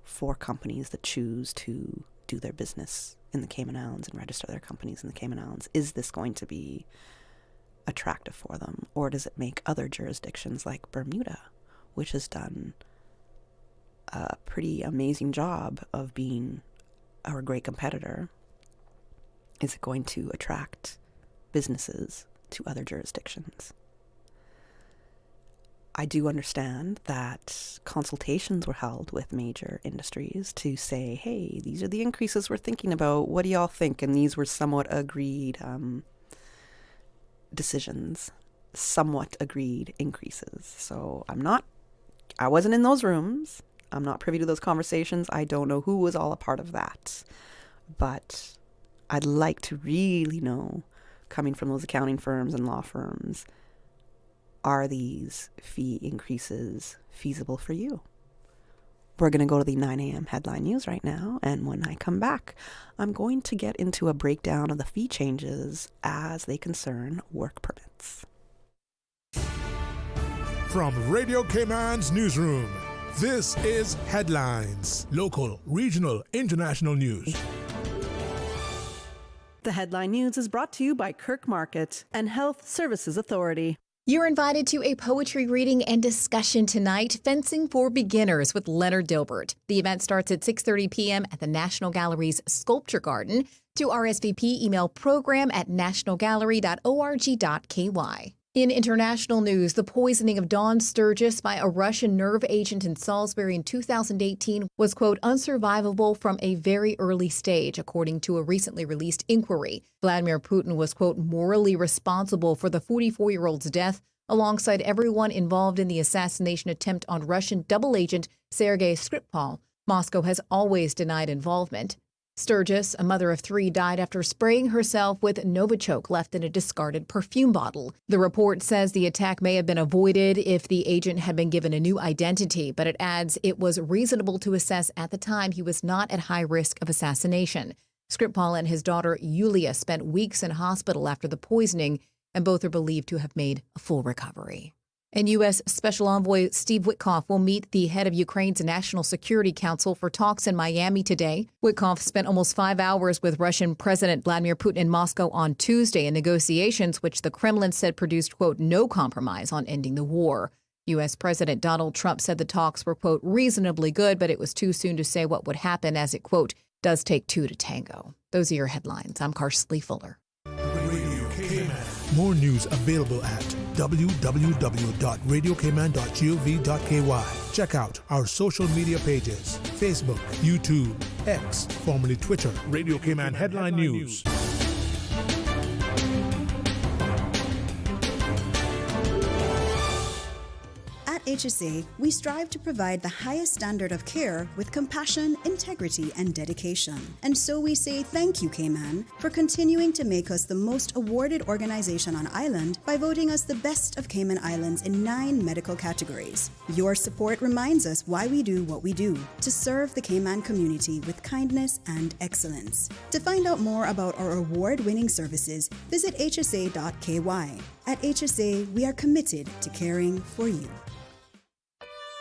for companies that choose to do their business in the Cayman Islands and register their companies in the Cayman Islands? Is this going to be attractive for them? Or does it make other jurisdictions like Bermuda, which has done a pretty amazing job of being our great competitor, is it going to attract businesses to other jurisdictions? I do understand that consultations were held with major industries to say, hey, these are the increases we're thinking about. What do y'all think? And these were somewhat agreed decisions, somewhat agreed increases. So I wasn't in those rooms. I'm not privy to those conversations. I don't know who was all a part of that. But I'd like to really know, coming from those accounting firms and law firms, are these fee increases feasible for you? We're going to go to the 9 a.m. headline news right now. And when I come back, I'm going to get into a breakdown of the fee changes as they concern work permits. From Radio Cayman's newsroom, this is Headlines. Local, regional, international news. The headline news is brought to you by Kirk Market and Health Services Authority. You're invited to a poetry reading and discussion tonight, Fencing for Beginners with Leonard Dilbert. The event starts at 6:30 p.m. at the National Gallery's Sculpture Garden. To RSVP, email program@nationalgallery.org.ky. In international news, the poisoning of Dawn Sturgis by a Russian nerve agent in Salisbury in 2018 was, quote, unsurvivable from a very early stage, according to a recently released inquiry. Vladimir Putin was, quote, morally responsible for the 44-year-old's death, alongside everyone involved in the assassination attempt on Russian double agent Sergei Skripal. Moscow has always denied involvement. Sturgis, a mother of 3, died after spraying herself with Novichok left in a discarded perfume bottle. The report says the attack may have been avoided if the agent had been given a new identity, but it adds it was reasonable to assess at the time he was not at high risk of assassination. Skripal and his daughter Yulia spent weeks in hospital after the poisoning, and both are believed to have made a full recovery. And U.S. Special Envoy Steve Witkoff will meet the head of Ukraine's National Security Council for talks in Miami today. Witkoff spent almost 5 hours with Russian President Vladimir Putin in Moscow on Tuesday in negotiations which the Kremlin said produced, quote, no compromise on ending the war. U.S. President Donald Trump said the talks were, quote, reasonably good, but it was too soon to say what would happen as it, quote, does take two to tango. Those are your headlines. I'm Karsley Fuller. Radio Cayman. More news available at www.radiocayman.gov.ky. Check out our social media pages: Facebook, YouTube, X, formerly Twitter, Radio Cayman Headline News. At HSA, we strive to provide the highest standard of care with compassion, integrity, and dedication. And so we say thank you, Cayman, for continuing to make us the most awarded organization on island by voting us the best of Cayman Islands in 9 medical categories. Your support reminds us why we do what we do, to serve the Cayman community with kindness and excellence. To find out more about our award-winning services, visit hsa.ky. At HSA, we are committed to caring for you.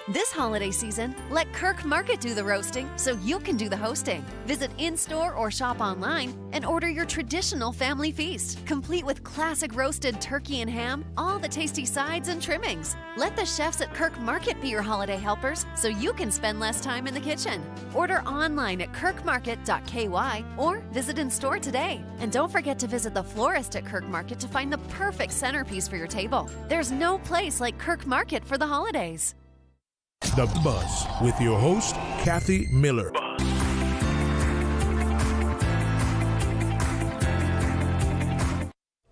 This holiday season, let Kirk Market do the roasting so you can do the hosting. Visit in-store or shop online and order your traditional family feast, complete with classic roasted turkey and ham, all the tasty sides and trimmings. Let the chefs at Kirk Market be your holiday helpers so you can spend less time in the kitchen. Order online at kirkmarket.ky or visit in-store today. And don't forget to visit the florist at Kirk Market to find the perfect centerpiece for your table. There's no place like Kirk Market for the holidays. The Buzz with your host, Kathy Miller.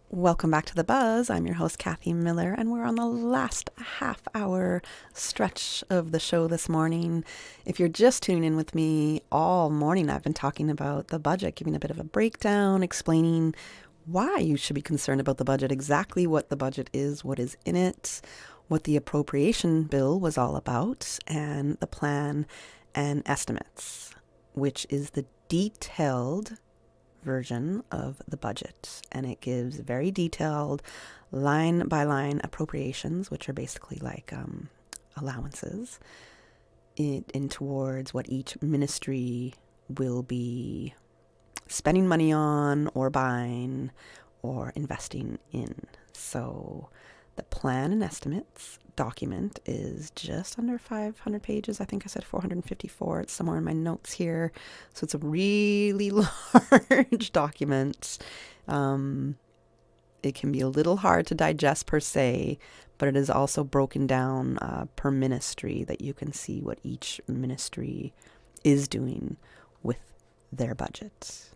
Welcome back to The Buzz. I'm your host, Kathy Miller, and we're on the last half-hour stretch of the show this morning. If you're just tuning in with me, all morning I've been talking about the budget, giving a bit of a breakdown, explaining why you should be concerned about the budget, exactly what the budget is, what is in it, what the appropriation bill was all about, and the plan and estimates, which is the detailed version of the budget. And it gives very detailed line-by-line appropriations, which are basically like allowances, in towards what each ministry will be spending money on or buying or investing in. So the plan and estimates document is just under 500 pages. I think I said 454. It's somewhere in my notes here. So it's a really large document. And It can be a little hard to digest per se, but it is also broken down per ministry that you can see what each ministry is doing with their budget.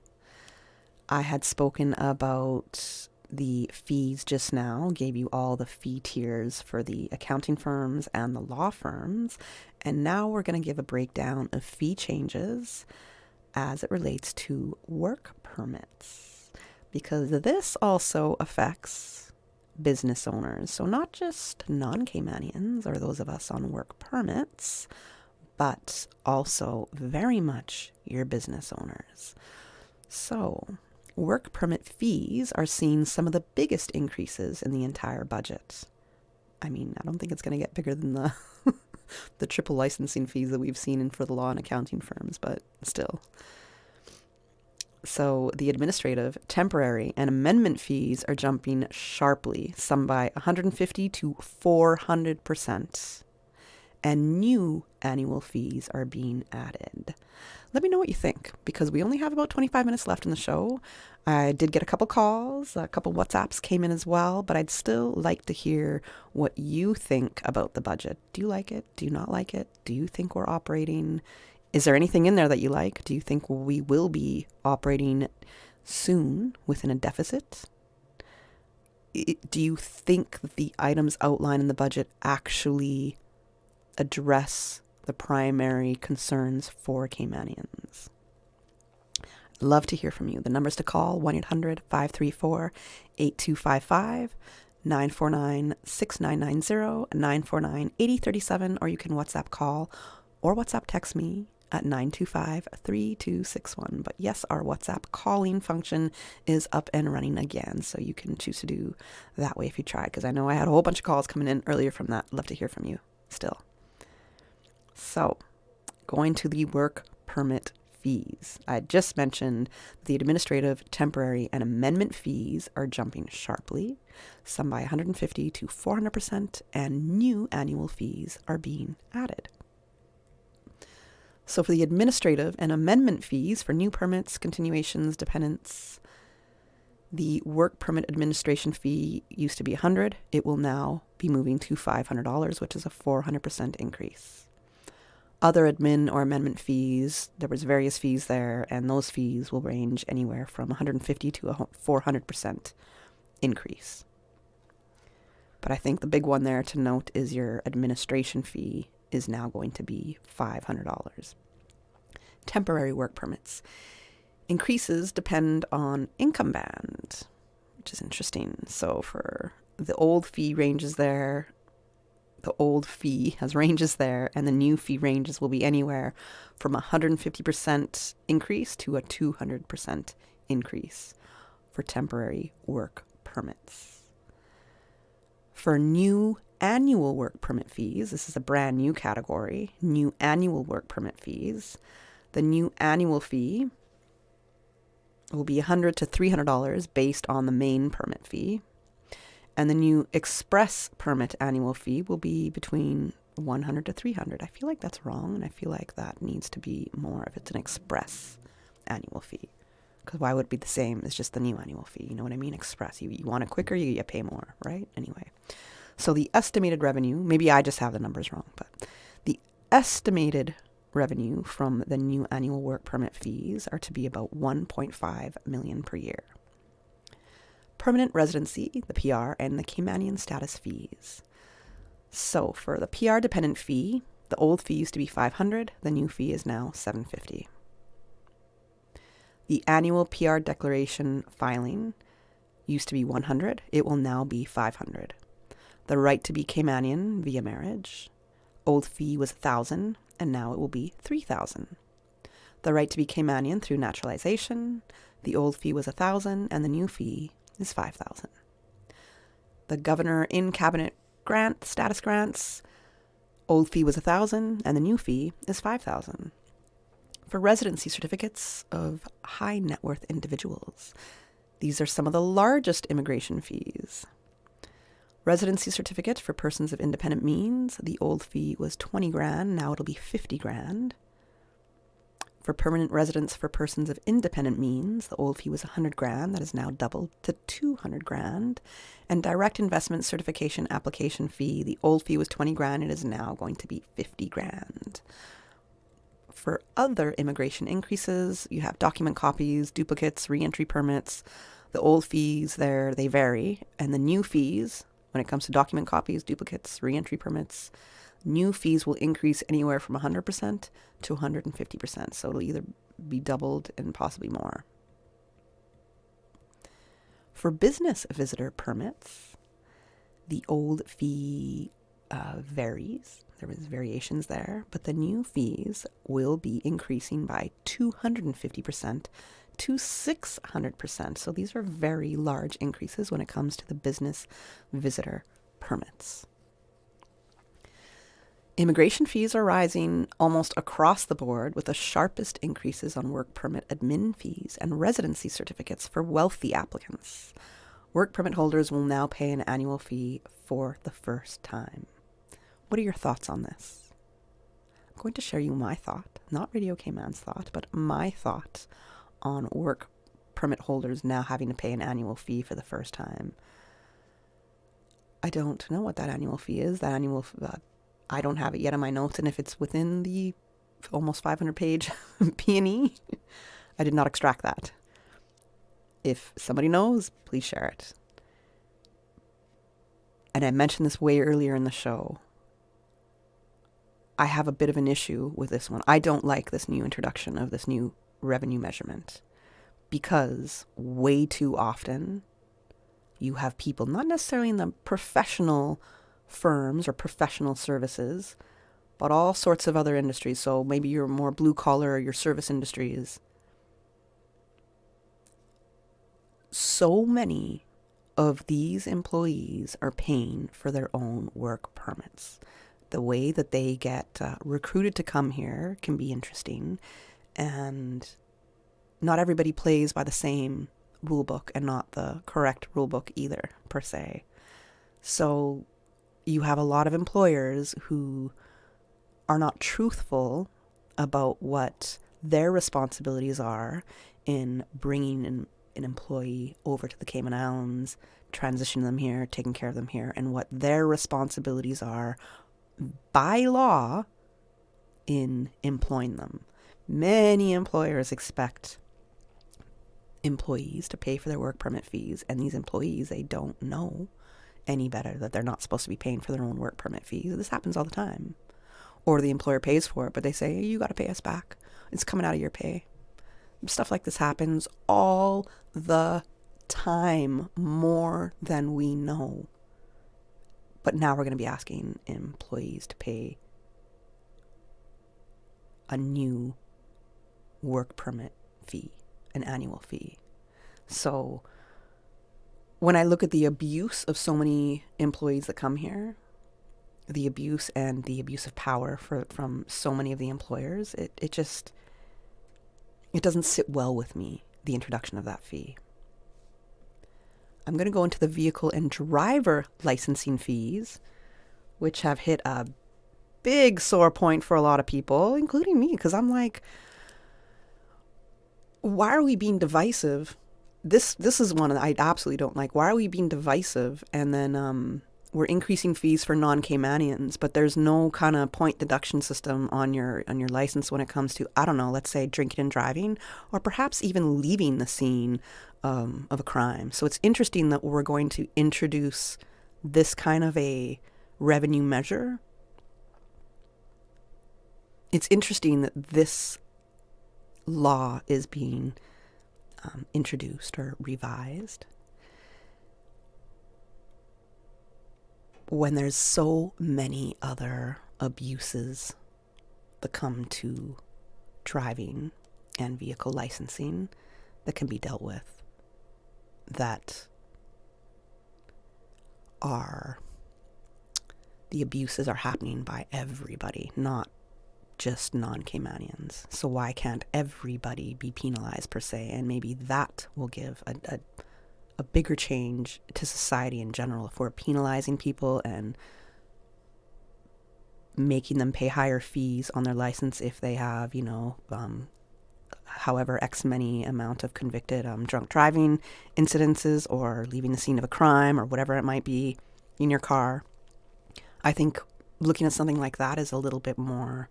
I had spoken about the fees just now, gave you all the fee tiers for the accounting firms and the law firms, and now we're going to give a breakdown of fee changes as it relates to work permits, because this also affects business owners. So not just non-Caymanians or those of us on work permits, but also very much your business owners. So work permit fees are seeing some of the biggest increases in the entire budget. I mean, I don't think it's going to get bigger than the the triple licensing fees that we've seen for the law and accounting firms, but still. So the administrative, temporary, and amendment fees are jumping sharply, some by 150 to 400%. And new annual fees are being added. Let me know what you think, because we only have about 25 minutes left in the show. I did get a couple calls, a couple WhatsApps came in as well, but I'd still like to hear what you think about the budget. Do you like it? Do you not like it? Do you think we're operating? Is there anything in there that you like? Do you think we will be operating soon within a deficit? Do you think that the items outlined in the budget actually address the primary concerns for Caymanians? I'd love to hear from you. The numbers to call, 1-800-534-8255, 949-6990, 949-8037, or you can WhatsApp call or WhatsApp text me at 925-3261. But yes, our WhatsApp calling function is up and running again, so you can choose to do that way if you try, because I know I had a whole bunch of calls coming in earlier from that. Love to hear from you still. So, going to the work permit fees. I just mentioned the administrative, temporary, and amendment fees are jumping sharply, some by 150 to 400%, and new annual fees are being added. So for the administrative and amendment fees for new permits, continuations, dependents, the work permit administration fee used to be $100. It will now be moving to $500, which is a 400% increase. Other admin or amendment fees, there was various fees there, and those fees will range anywhere from 150 to a 400% increase. But I think the big one there to note is your administration fee is now going to be $500. Temporary work permits. Increases depend on income band, which is interesting. So for the old fee ranges there, the old fee has ranges there, and the new fee ranges will be anywhere from 150% increase to a 200% increase for temporary work permits. For new annual work permit fees, this is a brand new category, new annual work permit fees. The new annual fee will be $100 to $300 based on the main permit fee. And the new express permit annual fee will be between $100 to $300. I feel like that's wrong, and I feel like that needs to be more if it's an express annual fee. Because why would it be the same as just the new annual fee? You know what I mean? Express. You want it quicker, you pay more, right? Anyway. So the estimated revenue, maybe I just have the numbers wrong, but the estimated revenue from the new annual work permit fees are to be about $1.5 million per year. Permanent residency, the PR, and the Caymanian status fees. So for the PR dependent fee, the old fee used to be $500, the new fee is now $750. The annual PR declaration filing used to be $100, it will now be $500. The right to be Caymanian via marriage, old fee was $1,000, and now it will be $3,000. The right to be Caymanian through naturalization, the old fee was $1,000, and the new fee is $5,000. The governor in cabinet grant, status grants, old fee was $1,000 and the new fee is $5,000. For residency certificates of high net worth individuals, these are some of the largest immigration fees. Residency certificate for persons of independent means, the old fee was $20,000, now it'll be $50,000. For permanent residence for persons of independent means, the old fee was $100,000. That is now doubled to $200,000. And direct investment certification application fee, the old fee was $20,000. It is now going to be $50,000. For other immigration increases, you have document copies, duplicates, reentry permits. The old fees there, they vary. And the new fees, when it comes to document copies, duplicates, reentry permits, new fees will increase anywhere from 100% to 150%. So it'll either be doubled and possibly more. For business visitor permits, the old fee varies. There was variations there, but the new fees will be increasing by 250% to 600%. So these are very large increases when it comes to the business visitor permits. Immigration fees are rising almost across the board, with the sharpest increases on work permit admin fees and residency certificates for wealthy applicants. Work permit holders will now pay an annual fee for the first time. What are your thoughts on this? I'm going to share you my thought, not Radio Cayman's thought, but my thought on work permit holders now having to pay an annual fee for the first time. I don't know what that annual fee is. I don't have it yet in my notes, and if it's within the almost 500-page P&E, I did not extract that. If somebody knows, please share it. And I mentioned this way earlier in the show. I have a bit of an issue with this one. I don't like this new introduction of this new revenue measurement, because way too often you have people, not necessarily in the professional firms or professional services, but all sorts of other industries. So maybe you're more blue collar or your service industries. So many of these employees are paying for their own work permits. The way that they get recruited to come here can be interesting, and not everybody plays by the same rule book, and not the correct rule book either, per se. So you have a lot of employers who are not truthful about what their responsibilities are in bringing an employee over to the Cayman Islands, transitioning them here, taking care of them here, and what their responsibilities are by law in employing them. Many employers expect employees to pay for their work permit fees, and these employees, they don't know any better that they're not supposed to be paying for their own work permit fees. This happens all the time. Or the employer pays for it, but they say, hey, you got to pay us back. It's coming out of your pay. Stuff like this happens all the time, more than we know. But now we're going to be asking employees to pay a new work permit fee, an annual fee. So when I look at the abuse of so many employees that come here, the abuse and the abuse of power from so many of the employers, it doesn't sit well with me, the introduction of that fee. I'm going to go into the vehicle and driver licensing fees, which have hit a big sore point for a lot of people, including me, because I'm like, why are we being divisive? This is one that I absolutely don't like. Why are we being divisive? And then we're increasing fees for non-Caymanians, but there's no kind of point deduction system on your license when it comes to, I don't know, let's say drinking and driving, or perhaps even leaving the scene of a crime. So it's interesting that we're going to introduce this kind of a revenue measure. It's interesting that this law is being introduced or revised when there's so many other abuses that come to driving and vehicle licensing that can be dealt with, that are, the abuses are happening by everybody, not just non-Caymanians. So why can't everybody be penalized per se? And maybe that will give a bigger change to society in general if we're penalizing people and making them pay higher fees on their license if they have, however X many amount of convicted drunk driving incidences or leaving the scene of a crime or whatever it might be in your car. I think looking at something like that is a little bit more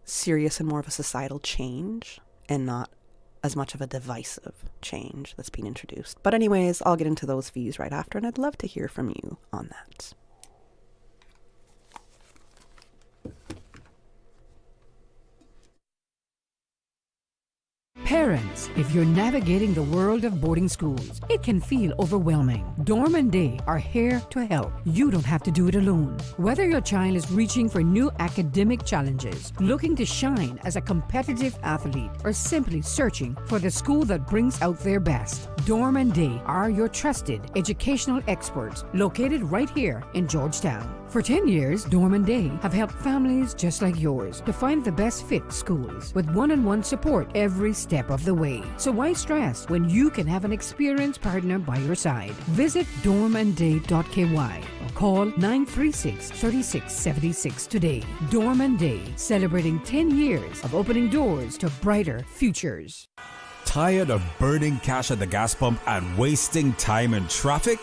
serious and more of a societal change and not as much of a divisive change that's being introduced. But anyways, I'll get into those fees right after, and I'd love to hear from you on that. Parents, if you're navigating the world of boarding schools, it can feel overwhelming. Dorm and Day are here to help. You don't have to do it alone. Whether your child is reaching for new academic challenges, looking to shine as a competitive athlete, or simply searching for the school that brings out their best, Dorm and Day are your trusted educational experts located right here in Georgetown. For 10 years, Dorm and Day have helped families just like yours to find the best fit schools with one-on-one support every step of the way. So why stress when you can have an experienced partner by your side? Visit dormandday.ky or call 936-3676 today. Dorm and Day, celebrating 10 years of opening doors to brighter futures. Tired of burning cash at the gas pump and wasting time in traffic?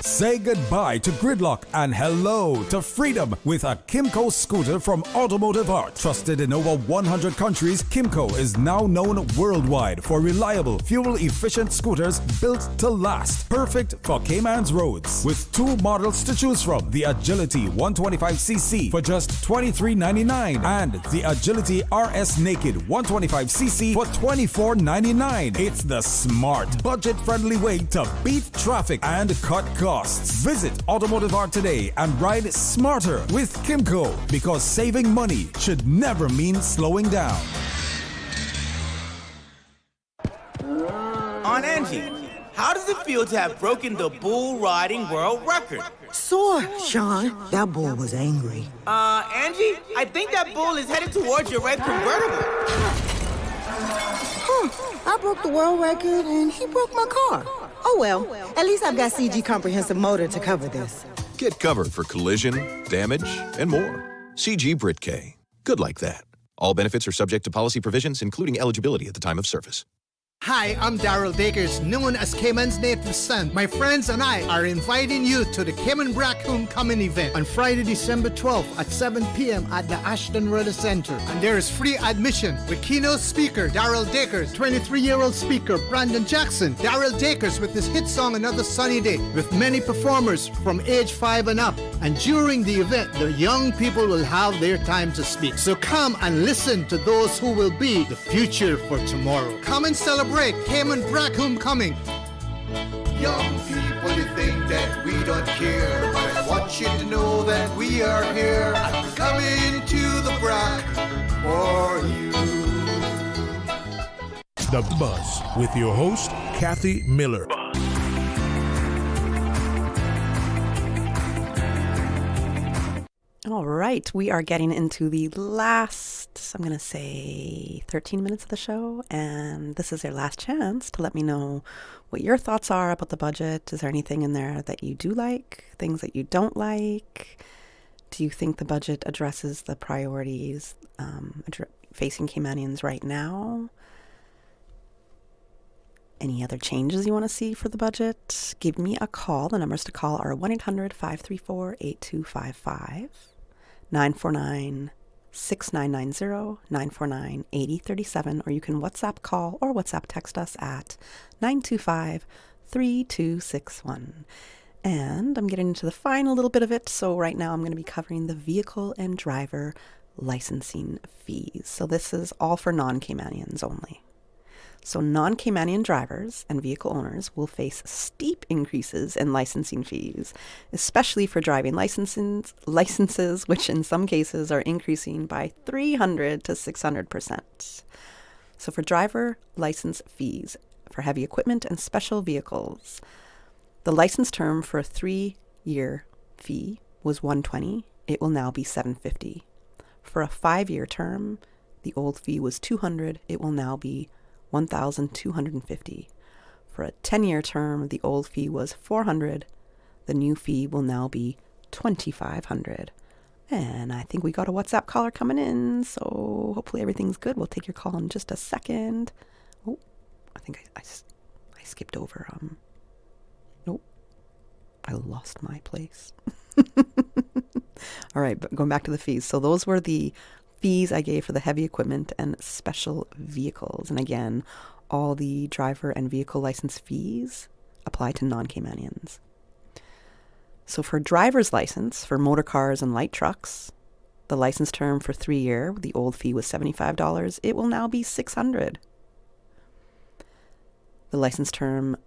Say goodbye to gridlock and hello to freedom with a Kimco scooter from Automotive Art. Trusted in over 100 countries, Kimco is now known worldwide for reliable, fuel-efficient scooters built to last. Perfect for Cayman's roads. With 2 models to choose from, the Agility 125cc for just $23.99 and the Agility RS Naked 125cc for $24.99. It's the smart, budget-friendly way to beat traffic and cut costs. Visit Automotive Art today and ride smarter with Kimco, because saving money should never mean slowing down. Aunt Angie, how does it feel to have broken the bull riding world record? Sore, Sean. That bull was angry. Angie, I think that bull is headed towards your red convertible. I broke the world record and he broke my car. Oh well, at least I've got CG Comprehensive Motor to cover this. Get covered for collision, damage, and more. CG Brit-K. Good like that. All benefits are subject to policy provisions, including eligibility at the time of service. Hi, I'm Daryl Dakers, known as Cayman's native son. My friends and I are inviting you to the Cayman Brack Homecoming event on Friday, December 12th at 7 p.m. at the Ashton Rudder Center. And there is free admission with keynote speaker Daryl Dakers, 23-year-old speaker Brandon Jackson, Daryl Dakers with his hit song Another Sunny Day, with many performers from age 5 and up. And during the event, the young people will have their time to speak. So come and listen to those who will be the future for tomorrow. Come and celebrate Cayman Brack Homecoming. Young people, you think that we don't care, but I want you to know that we are here. I'm coming to the Brack for you. The Buzz with your host, Kathy Miller. All right, we are getting into the last, I'm going to say 13 minutes of the show, and this is your last chance to let me know what your thoughts are about the budget. Is there anything in there that you do like, things that you don't like? Do you think the budget addresses the priorities facing Caymanians right now? Any other changes you want to see for the budget? Give me a call. The numbers to call are 1-800-534-8255, 949-6990, 949-8037, or you can WhatsApp call or WhatsApp text us at 925-3261. And I'm getting into the final little bit of it. So right now I'm going to be covering the vehicle and driver licensing fees. So this is all for non-Caymanians only. So non-Caymanian drivers and vehicle owners will face steep increases in licensing fees, especially for driving licenses, which in some cases are increasing by 300 to 600%. So for driver license fees for heavy equipment and special vehicles, the license term for a 3-year fee was $120. It will now be $750. For a 5-year term, the old fee was $200. It will now be $1,250. For a 10-year term, the old fee was $400. The new fee will now be $2,500. And I think we got a WhatsApp caller coming in, so hopefully everything's good. We'll take your call in just a second. Oh, I think I skipped over. Nope, I lost my place. All right, but going back to the fees. So those were the fees I gave for the heavy equipment and special vehicles. And again, all the driver and vehicle license fees apply to non-Caymanians. So for driver's license for motor cars and light trucks, the license term for 3 year, the old fee was $75. It will now be $600. The license term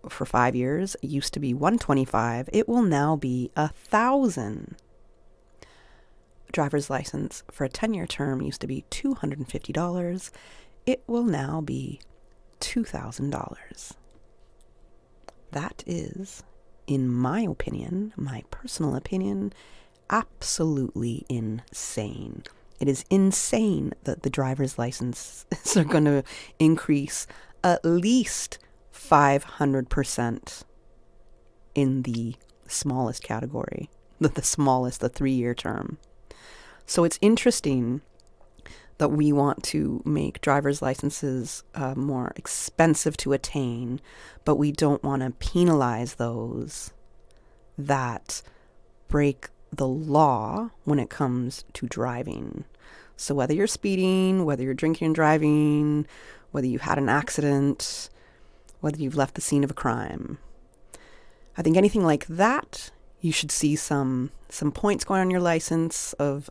for 5 years used to be $125. It will now be $1,000. Driver's license for a 10-year term used to be $250. It will now be $2,000. That is, in my opinion, my personal opinion, absolutely insane. It is insane that the driver's licenses are going to increase at least 500% in the smallest category, the smallest, the 3-year term. So it's interesting that we want to make driver's licenses more expensive to attain, but we don't want to penalize those that break the law when it comes to driving. So whether you're speeding, whether you're drinking and driving, whether you had an accident, whether you've left the scene of a crime, I think anything like that, you should see some points going on your license of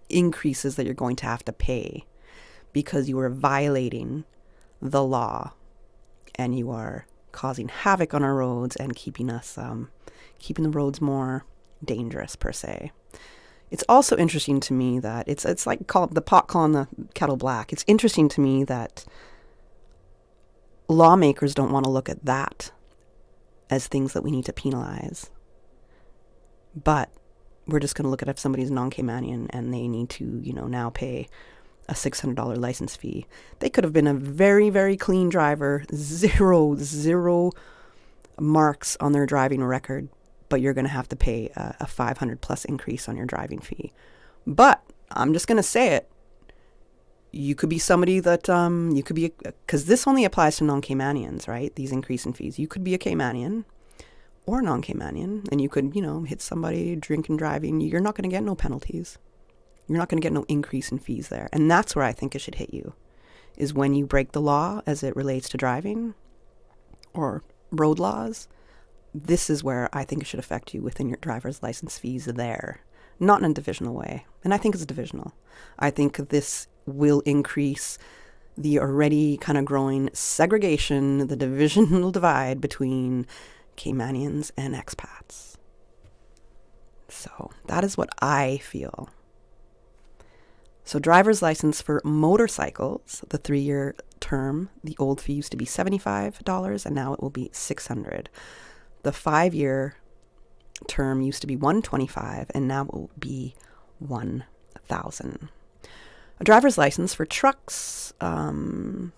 increases that you're going to have to pay because you are violating the law and you are causing havoc on our roads and keeping the roads more dangerous per se. It's also interesting to me that it's like the pot calling the kettle black. It's interesting to me that lawmakers don't want to look at that as things that we need to penalize. But we're just going to look at if somebody's non-Caymanian and they need to, now pay a $600 license fee. They could have been a very, very clean driver, zero marks on their driving record, but you're going to have to pay a $500 plus increase on your driving fee. But I'm just going to say it. You could be somebody that, because this only applies to non-Caymanians, right? These increase in fees. You could be a Caymanian or non-Caymanian, and you could, hit somebody drinking, driving. You're not going to get no penalties. You're not going to get no increase in fees there. And that's where I think it should hit you, is when you break the law as it relates to driving or road laws. This is where I think it should affect you within your driver's license fees there, not in a divisional way. And I think it's divisional. I think this will increase the already kind of growing segregation, the divisional divide between Caymanians and expats. So that is what I feel. So driver's license for motorcycles, the 3-year term, the old fee used to be $75 and now it will be $600. The 5-year term used to be $125 and now it will be $1,000. A driver's license for trucks, 3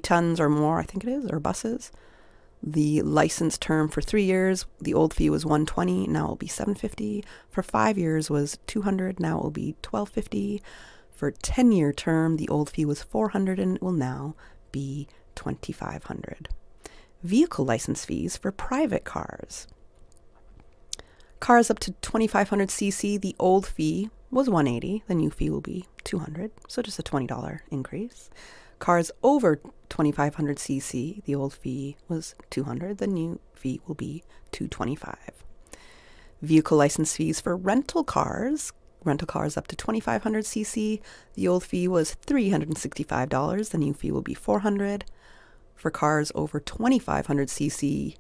tons or more, I think it is, or buses. The license term for 3 years, the old fee was $120, now it will be $750. For 5 years was $200, now it will be $1,250. For 10-year term, the old fee was $400 and it will now be $2,500. Vehicle license fees for private cars. Cars up to 2,500 cc, the old fee was $180, the new fee will be $200, so just a $20 increase. Cars over 2,500 cc, the old fee was $200, the new fee will be $225. Vehicle license fees for rental cars up to 2,500 cc, the old fee was $365, the new fee will be $400. For cars over 2,500 cc,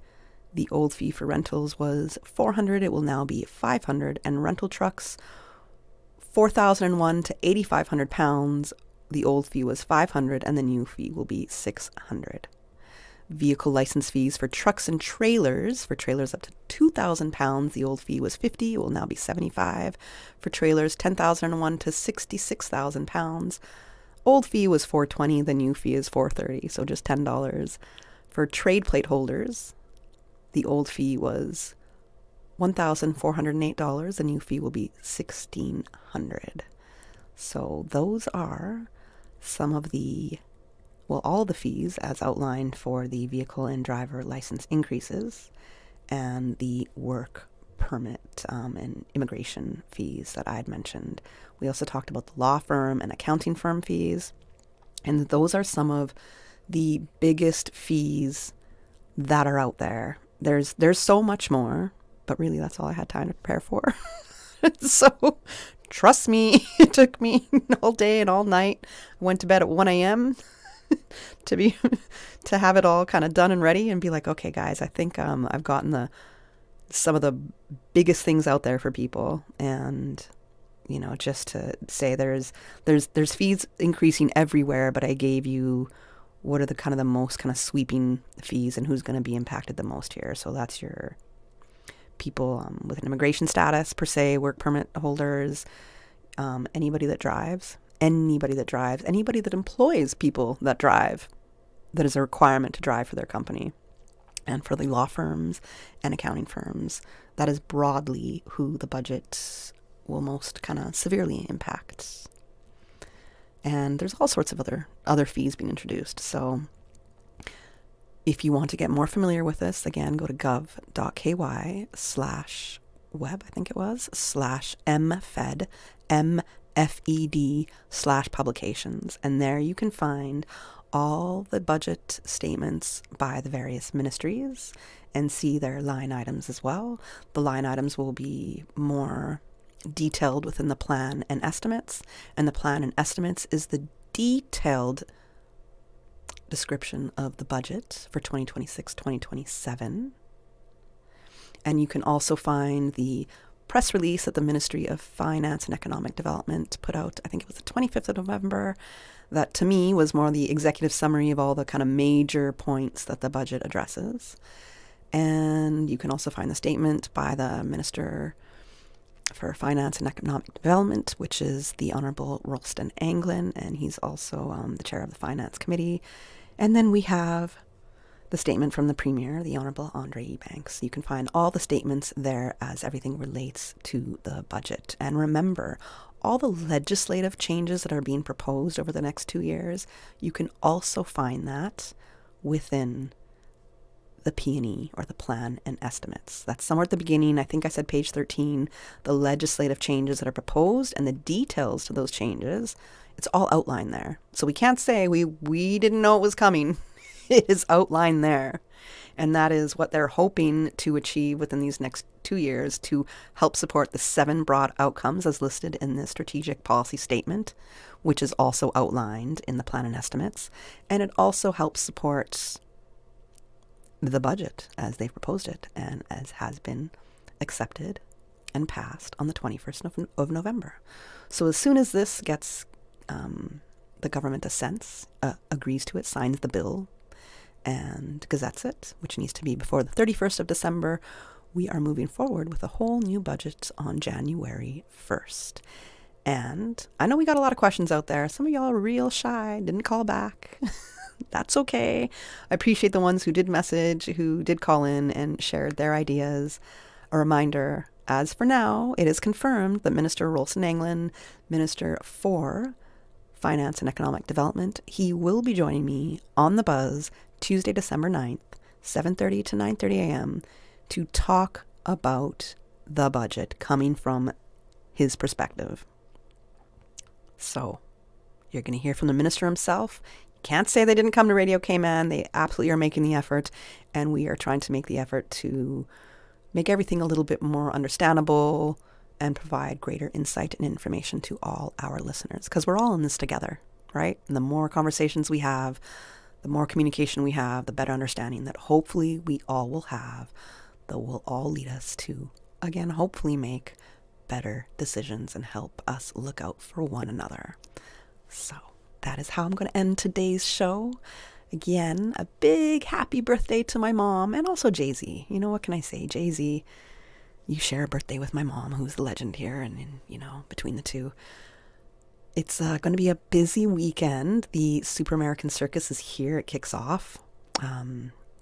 the old fee for rentals was $400, it will now be $500, and rental trucks 4,001 to 8,500 pounds, the old fee was $500 and the new fee will be $600. Vehicle license fees for trucks and trailers, for trailers up to 2,000 pounds, the old fee was $50, it will now be $75. For trailers 10,001 to 66,000 pounds, old fee was $420, the new fee is $430, so just $10. For trade plate holders, the old fee was $1,408. The new fee will be $1,600. So those are some of all the fees as outlined for the vehicle and driver license increases and the work permit and immigration fees that I had mentioned. We also talked about the law firm and accounting firm fees, and those are some of the biggest fees that are out there. There's so much more, but really that's all I had time to prepare for. So trust me, it took me all day and all night. I went to bed at 1 a.m. to have it all kind of done and ready and be like, okay, guys, I think I've gotten some of the biggest things out there for people. And, just to say there's fees increasing everywhere, but I gave you what are the most kind of sweeping fees and who's going to be impacted the most here. So that's your people with an immigration status, per se, work permit holders, anybody that drives, anybody that employs people that drive, that is a requirement to drive for their company. And for the law firms and accounting firms, that is broadly who the budget will most kind of severely impact. And there's all sorts of other fees being introduced. So if you want to get more familiar with this, again, go to gov.ky/web, I think it was, /MFED, MFED/publications. And there you can find all the budget statements by the various ministries and see their line items as well. The line items will be more detailed within the plan and estimates, and the plan and estimates is the detailed description of the budget for 2026-2027. And you can also find the press release that the Ministry of Finance and Economic Development put out, I think it was the 25th of November, that to me was more the executive summary of all the kind of major points that the budget addresses. And you can also find the statement by the Minister for Finance and Economic Development, which is the Honorable Ralston Anglin, and he's also the chair of the Finance Committee. And then we have the statement from the Premier, the Honorable Andre Ebanks. You can find all the statements there as everything relates to the budget. And remember, all the legislative changes that are being proposed over the next 2 years, you can also find that within the P&E, or the plan and estimates. That's somewhere at the beginning. I think I said page 13, the legislative changes that are proposed and the details to those changes. It's all outlined there. So we can't say we didn't know it was coming. It is outlined there. And that is what they're hoping to achieve within these next 2 years to help support the 7 broad outcomes as listed in the strategic policy statement, which is also outlined in the plan and estimates. And it also helps support the budget as they've proposed it and as has been accepted and passed on the 21st of November. So as soon as this gets, the government assents, agrees to it, signs the bill, and gazettes it, which needs to be before the 31st of December, we are moving forward with a whole new budget on January 1st. And I know we got a lot of questions out there. Some of y'all are real shy, didn't call back. That's okay. I appreciate the ones who did message, who did call in and shared their ideas. A reminder, as for now, it is confirmed that Minister Ralston Anglin, Minister for Finance and Economic Development, he will be joining me on The Buzz Tuesday, December 9th, 7:30 to 9:30 a.m. to talk about the budget coming from his perspective. So, you're going to hear from the minister himself. Can't say they didn't come to Radio Cayman. They absolutely are making the effort, and we are trying to make the effort to make everything a little bit more understandable and provide greater insight and information to all our listeners, because we're all in this together, right? And the more conversations we have, the more communication we have, the better understanding that hopefully we all will have, that will all lead us to, again, hopefully make better decisions and help us look out for one another. So that is how I'm going to end today's show. Again, a big happy birthday to my mom and also Jay-Z. You know, what can I say? Jay-Z, you share a birthday with my mom, who's the legend here, and between the two, it's going to be a busy weekend. The Super American Circus is here. It kicks off.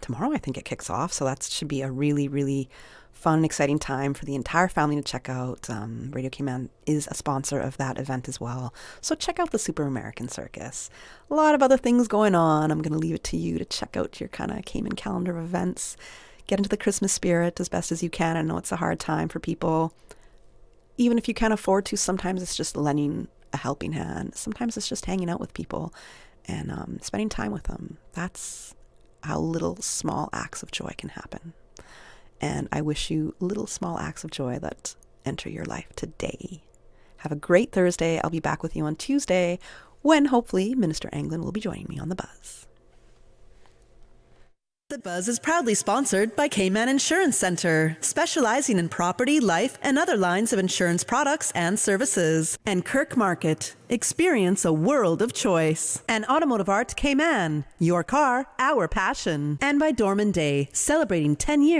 tomorrow, I think it kicks off. So that should be a really, really fun and exciting time for the entire family to check out. Radio Cayman is a sponsor of that event as well. So check out the Super American Circus. A lot of other things going on. I'm going to leave it to you to check out your kind of Cayman calendar of events. Get into the Christmas spirit as best as you can. I know it's a hard time for people. Even if you can't afford to, sometimes it's just lending a helping hand. Sometimes it's just hanging out with people and spending time with them. That's how little small acts of joy can happen. And I wish you little small acts of joy that enter your life today. Have a great Thursday. I'll be back with you on Tuesday when hopefully Minister Anglin will be joining me on The Buzz. The Buzz is proudly sponsored by Cayman Insurance Center, specializing in property, life, and other lines of insurance products and services. And Kirk Market, experience a world of choice. And Automotive Art Cayman, your car, our passion. And by Dorman Day, celebrating 10 years